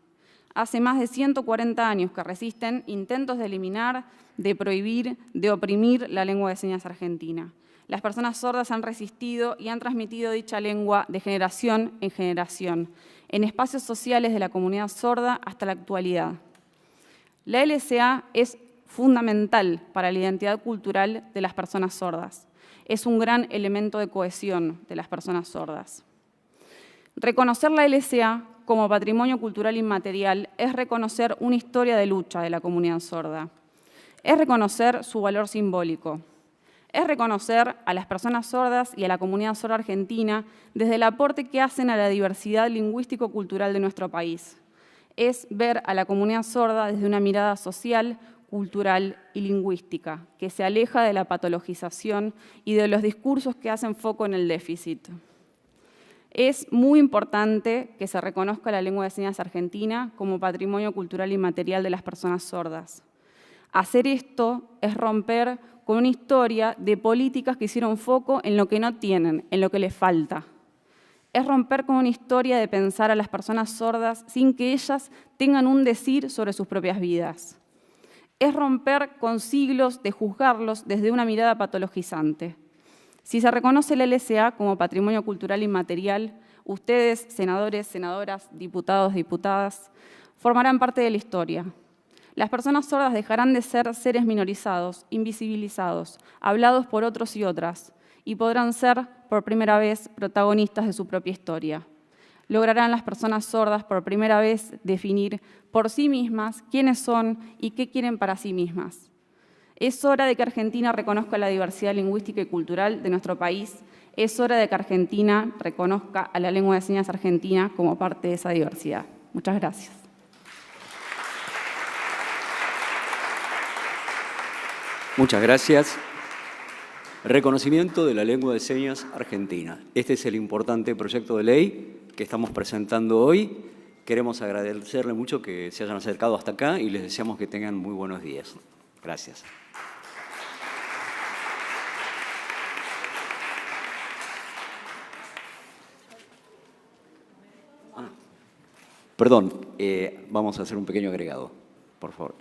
Hace más de 140 años que resisten intentos de eliminar, de prohibir, de oprimir la lengua de señas argentina. Las personas sordas han resistido y han transmitido dicha lengua de generación en generación, en espacios sociales de la comunidad sorda hasta la actualidad. La LSA es fundamental para la identidad cultural de las personas sordas. Es un gran elemento de cohesión de las personas sordas. Reconocer la LSA como patrimonio cultural inmaterial es reconocer una historia de lucha de la comunidad sorda. Es reconocer su valor simbólico. Es reconocer a las personas sordas y a la comunidad sorda argentina desde el aporte que hacen a la diversidad lingüístico-cultural de nuestro país. Es ver a la comunidad sorda desde una mirada social, cultural y lingüística, que se aleja de la patologización y de los discursos que hacen foco en el déficit. Es muy importante que se reconozca la lengua de señas argentina como patrimonio cultural inmaterial de las personas sordas. Hacer esto es romper con una historia de políticas que hicieron foco en lo que no tienen, en lo que les falta. Es romper con una historia de pensar a las personas sordas sin que ellas tengan un decir sobre sus propias vidas. Es romper con siglos de juzgarlos desde una mirada patologizante. Si se reconoce la LSA como patrimonio cultural inmaterial, ustedes, senadores, senadoras, diputados, diputadas, formarán parte de la historia. Las personas sordas dejarán de ser seres minorizados, invisibilizados, hablados por otros y otras, y podrán ser, por primera vez, protagonistas de su propia historia. Lograrán las personas sordas, por primera vez, definir por sí mismas quiénes son y qué quieren para sí mismas. Es hora de que Argentina reconozca la diversidad lingüística y cultural de nuestro país. Es hora de que Argentina reconozca a la lengua de señas argentina como parte de esa diversidad. Muchas gracias. Muchas gracias. Reconocimiento de la lengua de señas argentina. Este es el importante proyecto de ley que estamos presentando hoy. Queremos agradecerle mucho que se hayan acercado hasta acá y les deseamos que tengan muy buenos días. Gracias. Perdón, vamos a hacer un pequeño agregado, por favor.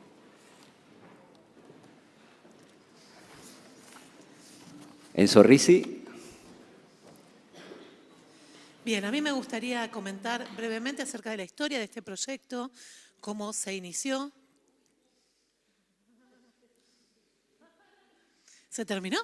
Enzo Risi. Bien, a mí me gustaría comentar brevemente acerca de la historia de este proyecto, cómo se inició. ¿Se terminó?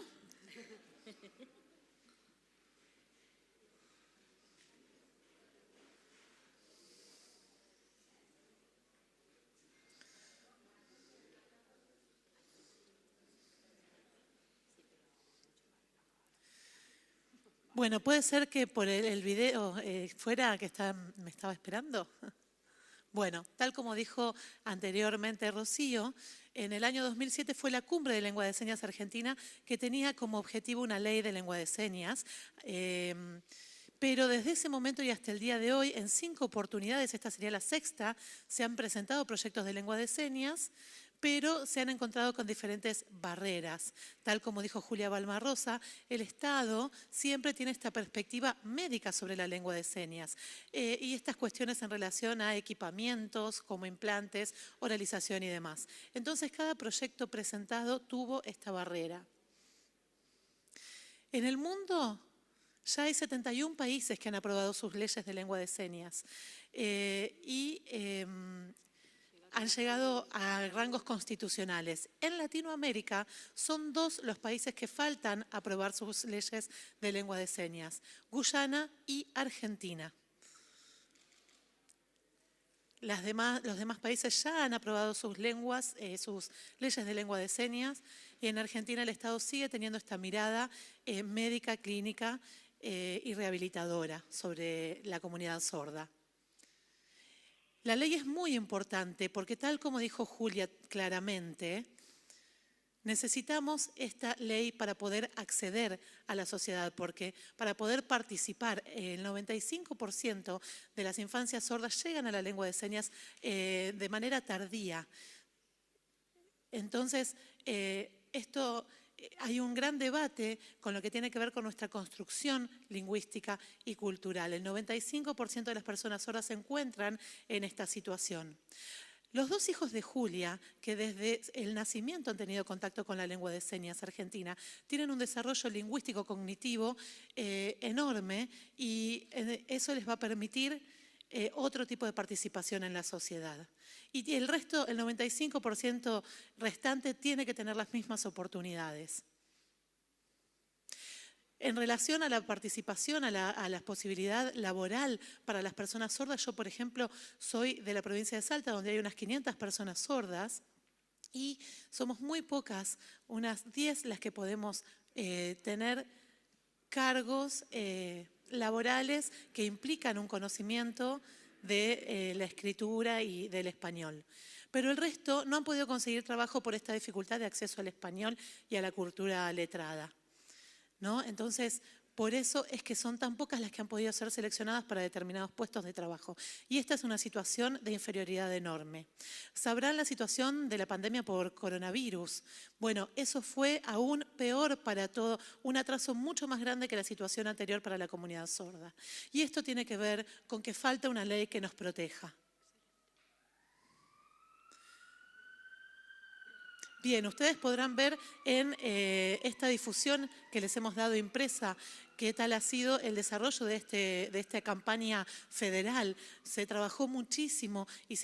Bueno, puede ser que por el video fuera que me estaba esperando. Bueno, tal como dijo anteriormente Rocío, en el año 2007 fue la Cumbre de Lengua de Señas Argentina que tenía como objetivo una ley de lengua de señas, pero desde ese momento y hasta el día de hoy, en 5 oportunidades, esta sería la sexta, se han presentado proyectos de lengua de señas, pero se han encontrado con diferentes barreras. Tal como dijo Julia Balmarrosa, el Estado siempre tiene esta perspectiva médica sobre la lengua de señas y estas cuestiones en relación a equipamientos como implantes, oralización y demás. Entonces, cada proyecto presentado tuvo esta barrera. En el mundo ya hay 71 países que han aprobado sus leyes de lengua de señas han llegado a rangos constitucionales. En Latinoamérica son 2 los países que faltan aprobar sus leyes de lengua de señas, Guyana y Argentina. Los demás países ya han aprobado sus leyes de lengua de señas, y en Argentina el Estado sigue teniendo esta mirada médica, clínica y rehabilitadora sobre la comunidad sorda. La ley es muy importante porque, tal como dijo Julia claramente, necesitamos esta ley para poder acceder a la sociedad, porque para poder participar, el 95% de las infancias sordas llegan a la lengua de señas de manera tardía. Entonces, hay un gran debate con lo que tiene que ver con nuestra construcción lingüística y cultural. El 95% de las personas sordas se encuentran en esta situación. Los 2 hijos de Julia, que desde el nacimiento han tenido contacto con la lengua de señas argentina, tienen un desarrollo lingüístico cognitivo enorme, y eso les va a permitir otro tipo de participación en la sociedad. Y el resto, el 95% restante, tiene que tener las mismas oportunidades. En relación a la participación, a la posibilidad laboral para las personas sordas, yo, por ejemplo, soy de la provincia de Salta, donde hay unas 500 personas sordas, y somos muy pocas, unas 10, las que podemos tener cargos laborales que implican un conocimiento de la escritura y del español. Pero el resto no han podido conseguir trabajo por esta dificultad de acceso al español y a la cultura letrada, ¿no? Entonces, por eso es que son tan pocas las que han podido ser seleccionadas para determinados puestos de trabajo. Y esta es una situación de inferioridad enorme. Sabrán la situación de la pandemia por coronavirus. Bueno, eso fue aún peor para todo, un atraso mucho más grande que la situación anterior para la comunidad sorda. Y esto tiene que ver con que falta una ley que nos proteja. Bien, ustedes podrán ver en esta difusión que les hemos dado impresa qué tal ha sido el desarrollo de esta campaña federal. Se trabajó muchísimo y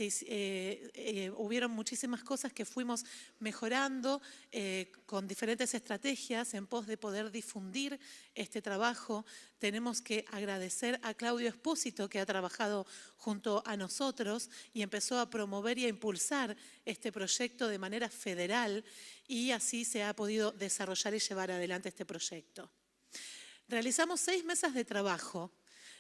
hubieron muchísimas cosas que fuimos mejorando con diferentes estrategias en pos de poder difundir este trabajo. Tenemos que agradecer a Claudio Espósito, que ha trabajado junto a nosotros y empezó a promover y a impulsar este proyecto de manera federal, y así se ha podido desarrollar y llevar adelante este proyecto. Realizamos 6 mesas de trabajo.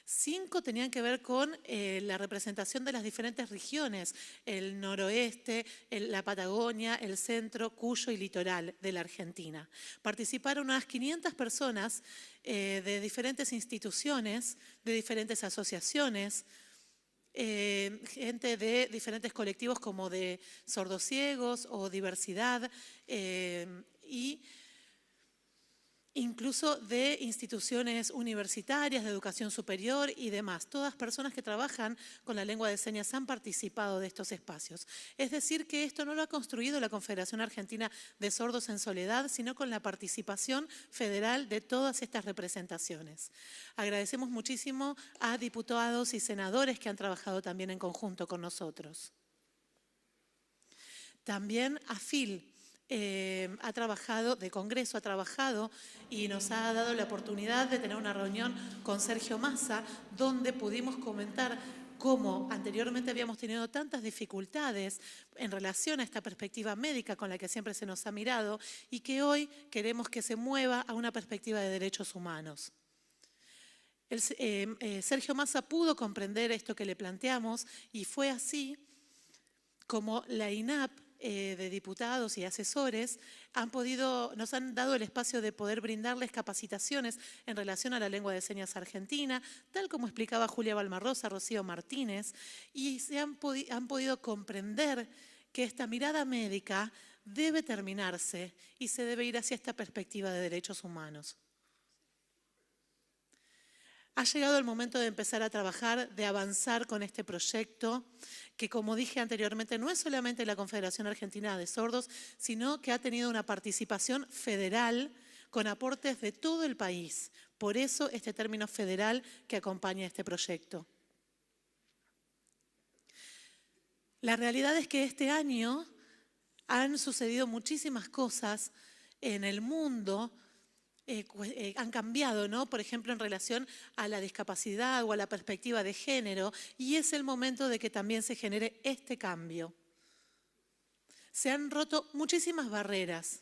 5 tenían que ver con la representación de las diferentes regiones, el noroeste, la Patagonia, el centro, Cuyo y litoral de la Argentina. Participaron unas 500 personas de diferentes instituciones, de diferentes asociaciones, gente de diferentes colectivos como de sordociegos o diversidad y incluso de instituciones universitarias, de educación superior y demás. Todas personas que trabajan con la lengua de señas han participado de estos espacios. Es decir, que esto no lo ha construido la Confederación Argentina de Sordos en soledad, sino con la participación federal de todas estas representaciones. Agradecemos muchísimo a diputados y senadores que han trabajado también en conjunto con nosotros. También a FIL. Ha trabajado, de Congreso ha trabajado y nos ha dado la oportunidad de tener una reunión con Sergio Massa, donde pudimos comentar cómo anteriormente habíamos tenido tantas dificultades en relación a esta perspectiva médica con la que siempre se nos ha mirado, y que hoy queremos que se mueva a una perspectiva de derechos humanos. Sergio Massa pudo comprender esto que le planteamos, y fue así como la INAP de diputados y asesores nos han dado el espacio de poder brindarles capacitaciones en relación a la lengua de señas argentina, tal como explicaba Julia Balmarrosa, Rocío Martínez, y han podido comprender que esta mirada médica debe terminarse y se debe ir hacia esta perspectiva de derechos humanos. Ha llegado el momento de empezar a trabajar, de avanzar con este proyecto, que como dije anteriormente, no es solamente la Confederación Argentina de Sordos, sino que ha tenido una participación federal con aportes de todo el país. Por eso este término federal que acompaña este proyecto. La realidad es que este año han sucedido muchísimas cosas en el mundo, han cambiado, ¿no? Por ejemplo, en relación a la discapacidad o a la perspectiva de género, y es el momento de que también se genere este cambio. Se han roto muchísimas barreras,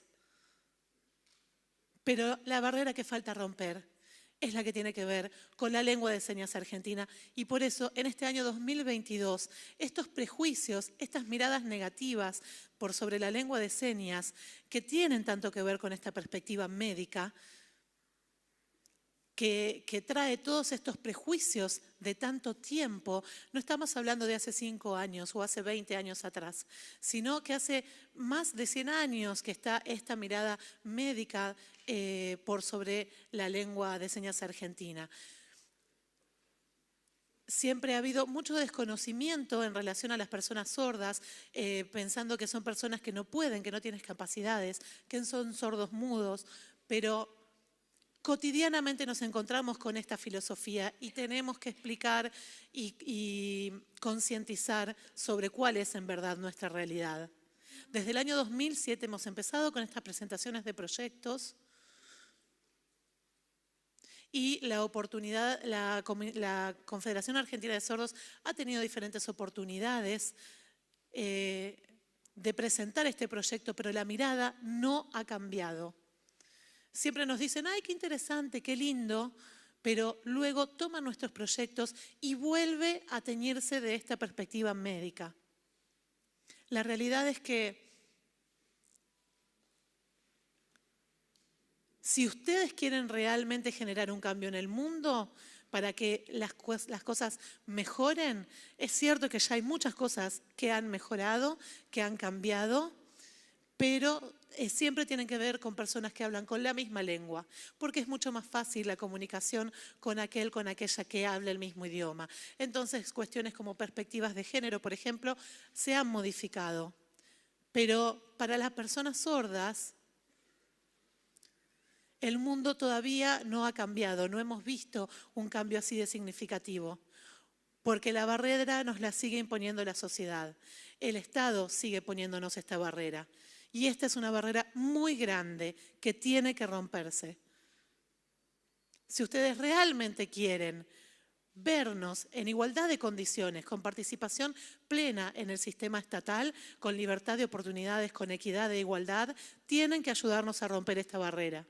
pero la barrera que falta romper es la que tiene que ver con la lengua de señas argentina, y por eso en este año 2022 estos prejuicios, estas miradas negativas por sobre la lengua de señas que tienen tanto que ver con esta perspectiva médica, que trae todos estos prejuicios de tanto tiempo, no estamos hablando de hace 5 años o hace 20 años atrás, sino que hace más de 100 años que está esta mirada médica por sobre la lengua de señas argentina. Siempre ha habido mucho desconocimiento en relación a las personas sordas, pensando que son personas que no pueden, que no tienen capacidades, que son sordos mudos, pero cotidianamente nos encontramos con esta filosofía y tenemos que explicar y concientizar sobre cuál es en verdad nuestra realidad. Desde el año 2007 hemos empezado con estas presentaciones de proyectos y la Confederación Argentina de Sordos ha tenido diferentes oportunidades de presentar este proyecto, pero la mirada no ha cambiado. Siempre nos dicen, ¡ay, qué interesante, qué lindo!, pero luego toman nuestros proyectos y vuelve a teñirse de esta perspectiva médica. La realidad es que si ustedes quieren realmente generar un cambio en el mundo para que las cosas mejoren, es cierto que ya hay muchas cosas que han mejorado, que han cambiado, pero siempre tienen que ver con personas que hablan con la misma lengua, porque es mucho más fácil la comunicación con aquella que habla el mismo idioma. Entonces, cuestiones como perspectivas de género, por ejemplo, se han modificado. Pero para las personas sordas, el mundo todavía no ha cambiado, no hemos visto un cambio así de significativo, porque la barrera nos la sigue imponiendo la sociedad. El Estado sigue poniéndonos esta barrera. Y esta es una barrera muy grande que tiene que romperse. Si ustedes realmente quieren vernos en igualdad de condiciones, con participación plena en el sistema estatal, con libertad de oportunidades, con equidad e igualdad, tienen que ayudarnos a romper esta barrera.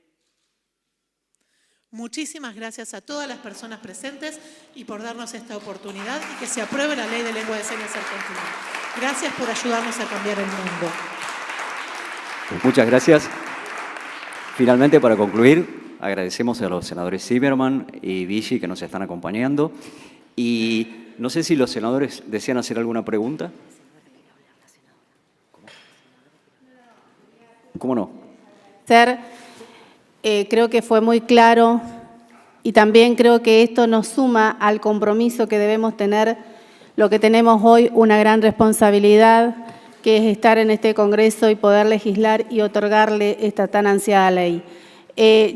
Muchísimas gracias a todas las personas presentes y por darnos esta oportunidad y que se apruebe la Ley de Lengua de Señas Argentina. Gracias por ayudarnos a cambiar el mundo. Muchas gracias. Finalmente, para concluir, agradecemos a los senadores Zimmerman y Vichy que nos están acompañando. Y no sé si los senadores desean hacer alguna pregunta. ¿Cómo no? Creo que fue muy claro y también creo que esto nos suma al compromiso que debemos tener, lo que tenemos hoy, una gran responsabilidad, que es estar en este Congreso y poder legislar y otorgarle esta tan ansiada ley.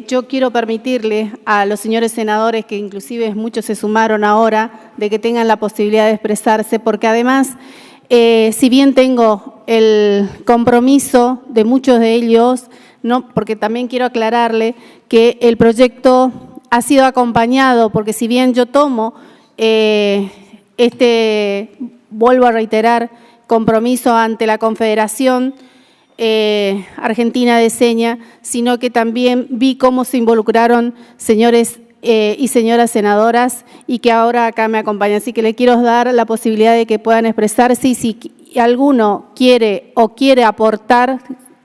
Yo quiero permitirle a los señores senadores, que inclusive muchos se sumaron ahora, de que tengan la posibilidad de expresarse, porque además, si bien tengo el compromiso de muchos de ellos, no, porque también quiero aclararle que el proyecto ha sido acompañado, porque si bien yo tomo vuelvo a reiterar, compromiso ante la Confederación Argentina de Señas, sino que también vi cómo se involucraron señores y señoras senadoras, y que ahora acá me acompañan. Así que le quiero dar la posibilidad de que puedan expresarse, y si alguno quiere aportar,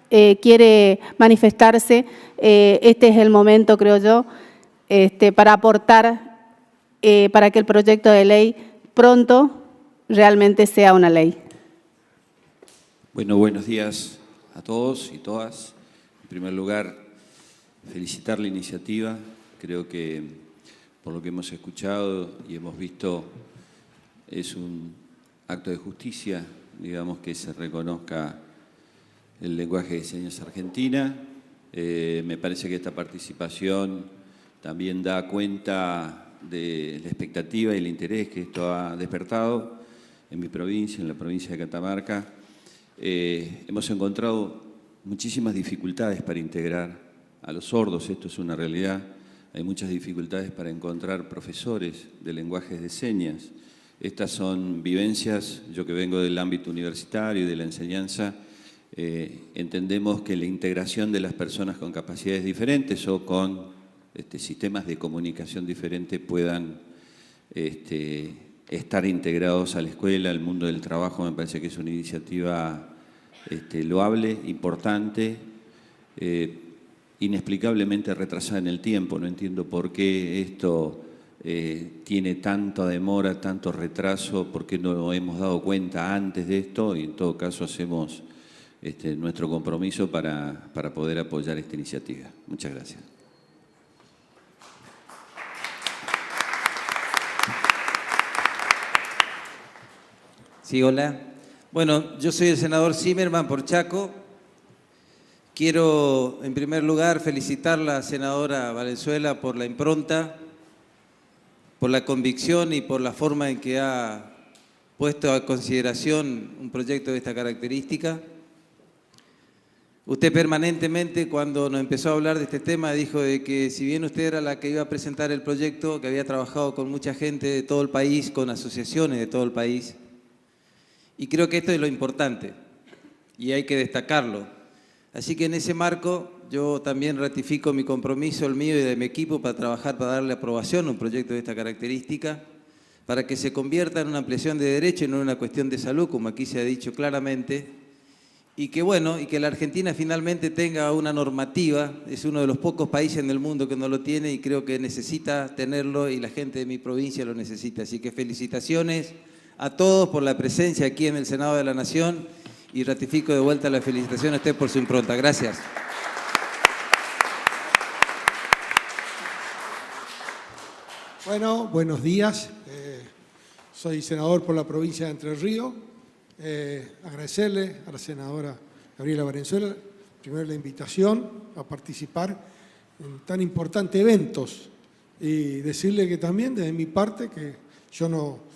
quiere manifestarse, este es el momento, creo yo, para aportar, para que el proyecto de ley pronto realmente sea una ley. Bueno, buenos días a todos y todas. En primer lugar, felicitar la iniciativa. Creo que por lo que hemos escuchado y hemos visto es un acto de justicia, digamos, que se reconozca el lenguaje de señas argentina. Me parece que esta participación también da cuenta de la expectativa y el interés que esto ha despertado en mi provincia, en la provincia de Catamarca. Hemos encontrado muchísimas dificultades para integrar a los sordos, esto es una realidad. Hay muchas dificultades para encontrar profesores de lenguajes de señas. Estas son vivencias, yo que vengo del ámbito universitario y de la enseñanza, entendemos que la integración de las personas con capacidades diferentes o con sistemas de comunicación diferentes puedan estar integrados a la escuela, al mundo del trabajo. Me parece que es una iniciativa loable, importante, inexplicablemente retrasada en el tiempo. No entiendo por qué esto tiene tanta demora, tanto retraso, por qué no hemos dado cuenta antes de esto, y en todo caso hacemos nuestro compromiso para poder apoyar esta iniciativa. Muchas gracias. Sí, hola. Bueno, yo soy el senador Zimmerman por Chaco. Quiero, en primer lugar, felicitar a la senadora Valenzuela por la impronta, por la convicción y por la forma en que ha puesto a consideración un proyecto de esta característica. Usted permanentemente, cuando nos empezó a hablar de este tema, dijo de que si bien usted era la que iba a presentar el proyecto, que había trabajado con mucha gente de todo el país, con asociaciones de todo el país, y creo que esto es lo importante y hay que destacarlo. Así que en ese marco yo también ratifico mi compromiso, el mío y de mi equipo, para trabajar para darle aprobación a un proyecto de esta característica, para que se convierta en una ampliación de derecho y no en una cuestión de salud, como aquí se ha dicho claramente, y que bueno, y que la Argentina finalmente tenga una normativa. Es uno de los pocos países en el mundo que no lo tiene y creo que necesita tenerlo, y la gente de mi provincia lo necesita. Así que felicitaciones a todos por la presencia aquí en el Senado de la Nación, y ratifico de vuelta la felicitación a usted por su impronta. Gracias. Bueno, buenos días. Soy senador por la provincia de Entre Ríos. Agradecerle a la senadora Gabriela Valenzuela, primero la invitación a participar en tan importantes eventos, y decirle que también desde mi parte que yo no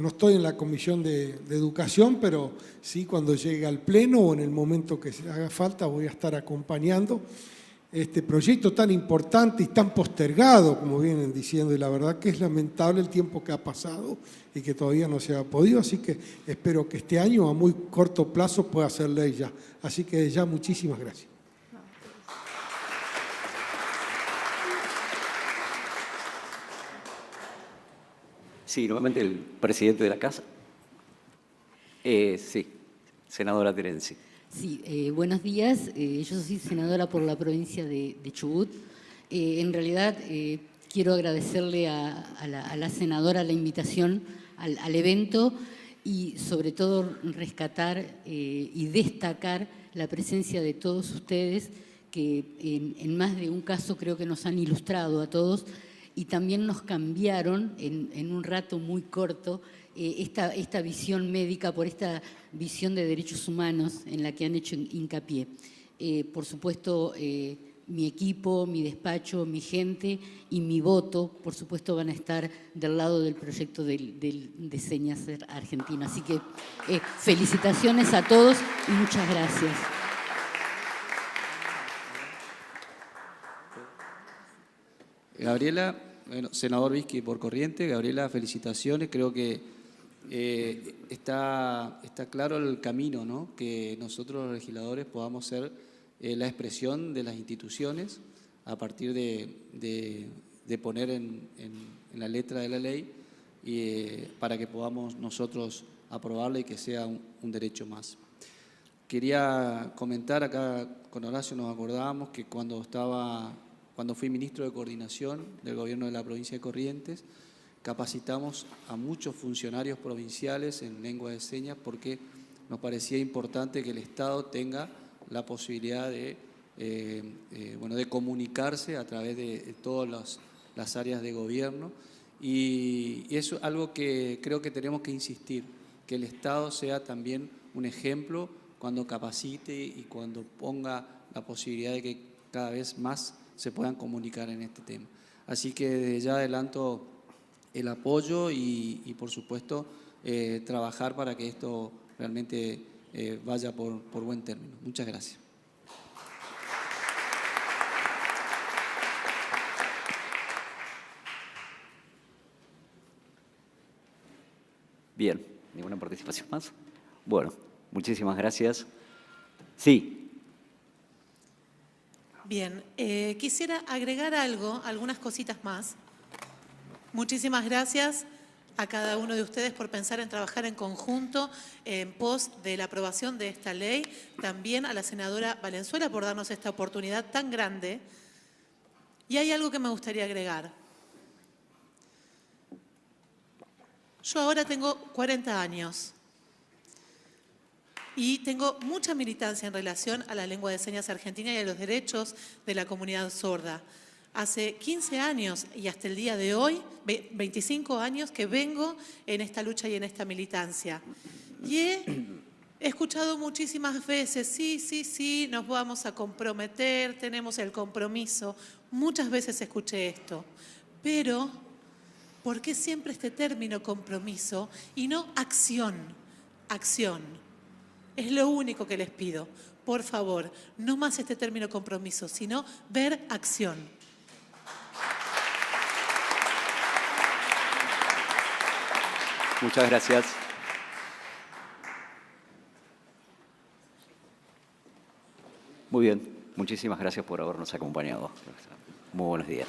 estoy en la Comisión de Educación, pero sí cuando llegue al Pleno o en el momento que se haga falta voy a estar acompañando este proyecto tan importante y tan postergado, como vienen diciendo, y la verdad que es lamentable el tiempo que ha pasado y que todavía no se ha podido, así que espero que este año a muy corto plazo pueda ser ley ya. Así que ya muchísimas gracias. Sí, nuevamente el presidente de la Casa. Sí, senadora Terenzi. Sí, buenos días. Yo soy senadora por la provincia de Chubut. En realidad, quiero agradecerle a la senadora la invitación al evento y sobre todo rescatar y destacar la presencia de todos ustedes que en más de un caso creo que nos han ilustrado a todos y también nos cambiaron en un rato muy corto esta visión médica por esta visión de derechos humanos en la que han hecho hincapié. Por supuesto, mi equipo, mi despacho, mi gente y mi voto, por supuesto, van a estar del lado del proyecto de señas argentino. Así que felicitaciones a todos y muchas gracias. Gabriela, bueno, senador Vizqui por Corrientes. Gabriela, felicitaciones. Creo que está claro el camino, ¿no? Que nosotros los legisladores podamos ser la expresión de las instituciones a partir de de poner en la letra de la ley para que podamos nosotros aprobarla y que sea un derecho más. Quería comentar, acá con Horacio nos acordábamos que cuando fui ministro de Coordinación del Gobierno de la provincia de Corrientes, capacitamos a muchos funcionarios provinciales en lengua de señas porque nos parecía importante que el Estado tenga la posibilidad de comunicarse a través de todas las áreas de gobierno, y eso es algo que creo que tenemos que insistir, que el Estado sea también un ejemplo cuando capacite y cuando ponga la posibilidad de que cada vez más se puedan comunicar en este tema. Así que desde ya adelanto el apoyo y por supuesto, trabajar para que esto realmente vaya por buen término. Muchas gracias. Bien, ¿ninguna participación más? Bueno, muchísimas gracias. Sí. Bien, quisiera agregar algunas cositas más. Muchísimas gracias a cada uno de ustedes por pensar en trabajar en conjunto en pos de la aprobación de esta ley. También a la senadora Valenzuela por darnos esta oportunidad tan grande. Y hay algo que me gustaría agregar. Yo ahora tengo 40 años y tengo mucha militancia en relación a la lengua de señas argentina y a los derechos de la comunidad sorda. Hace 15 años y hasta el día de hoy, 25 años que vengo en esta lucha y en esta militancia. Y he escuchado muchísimas veces, sí, nos vamos a comprometer, tenemos el compromiso. Muchas veces escuché esto, pero ¿por qué siempre este término compromiso y no acción? Acción. Es lo único que les pido. Por favor, no más este término compromiso, sino ver acción. Muchas gracias. Muy bien, muchísimas gracias por habernos acompañado. Muy buenos días.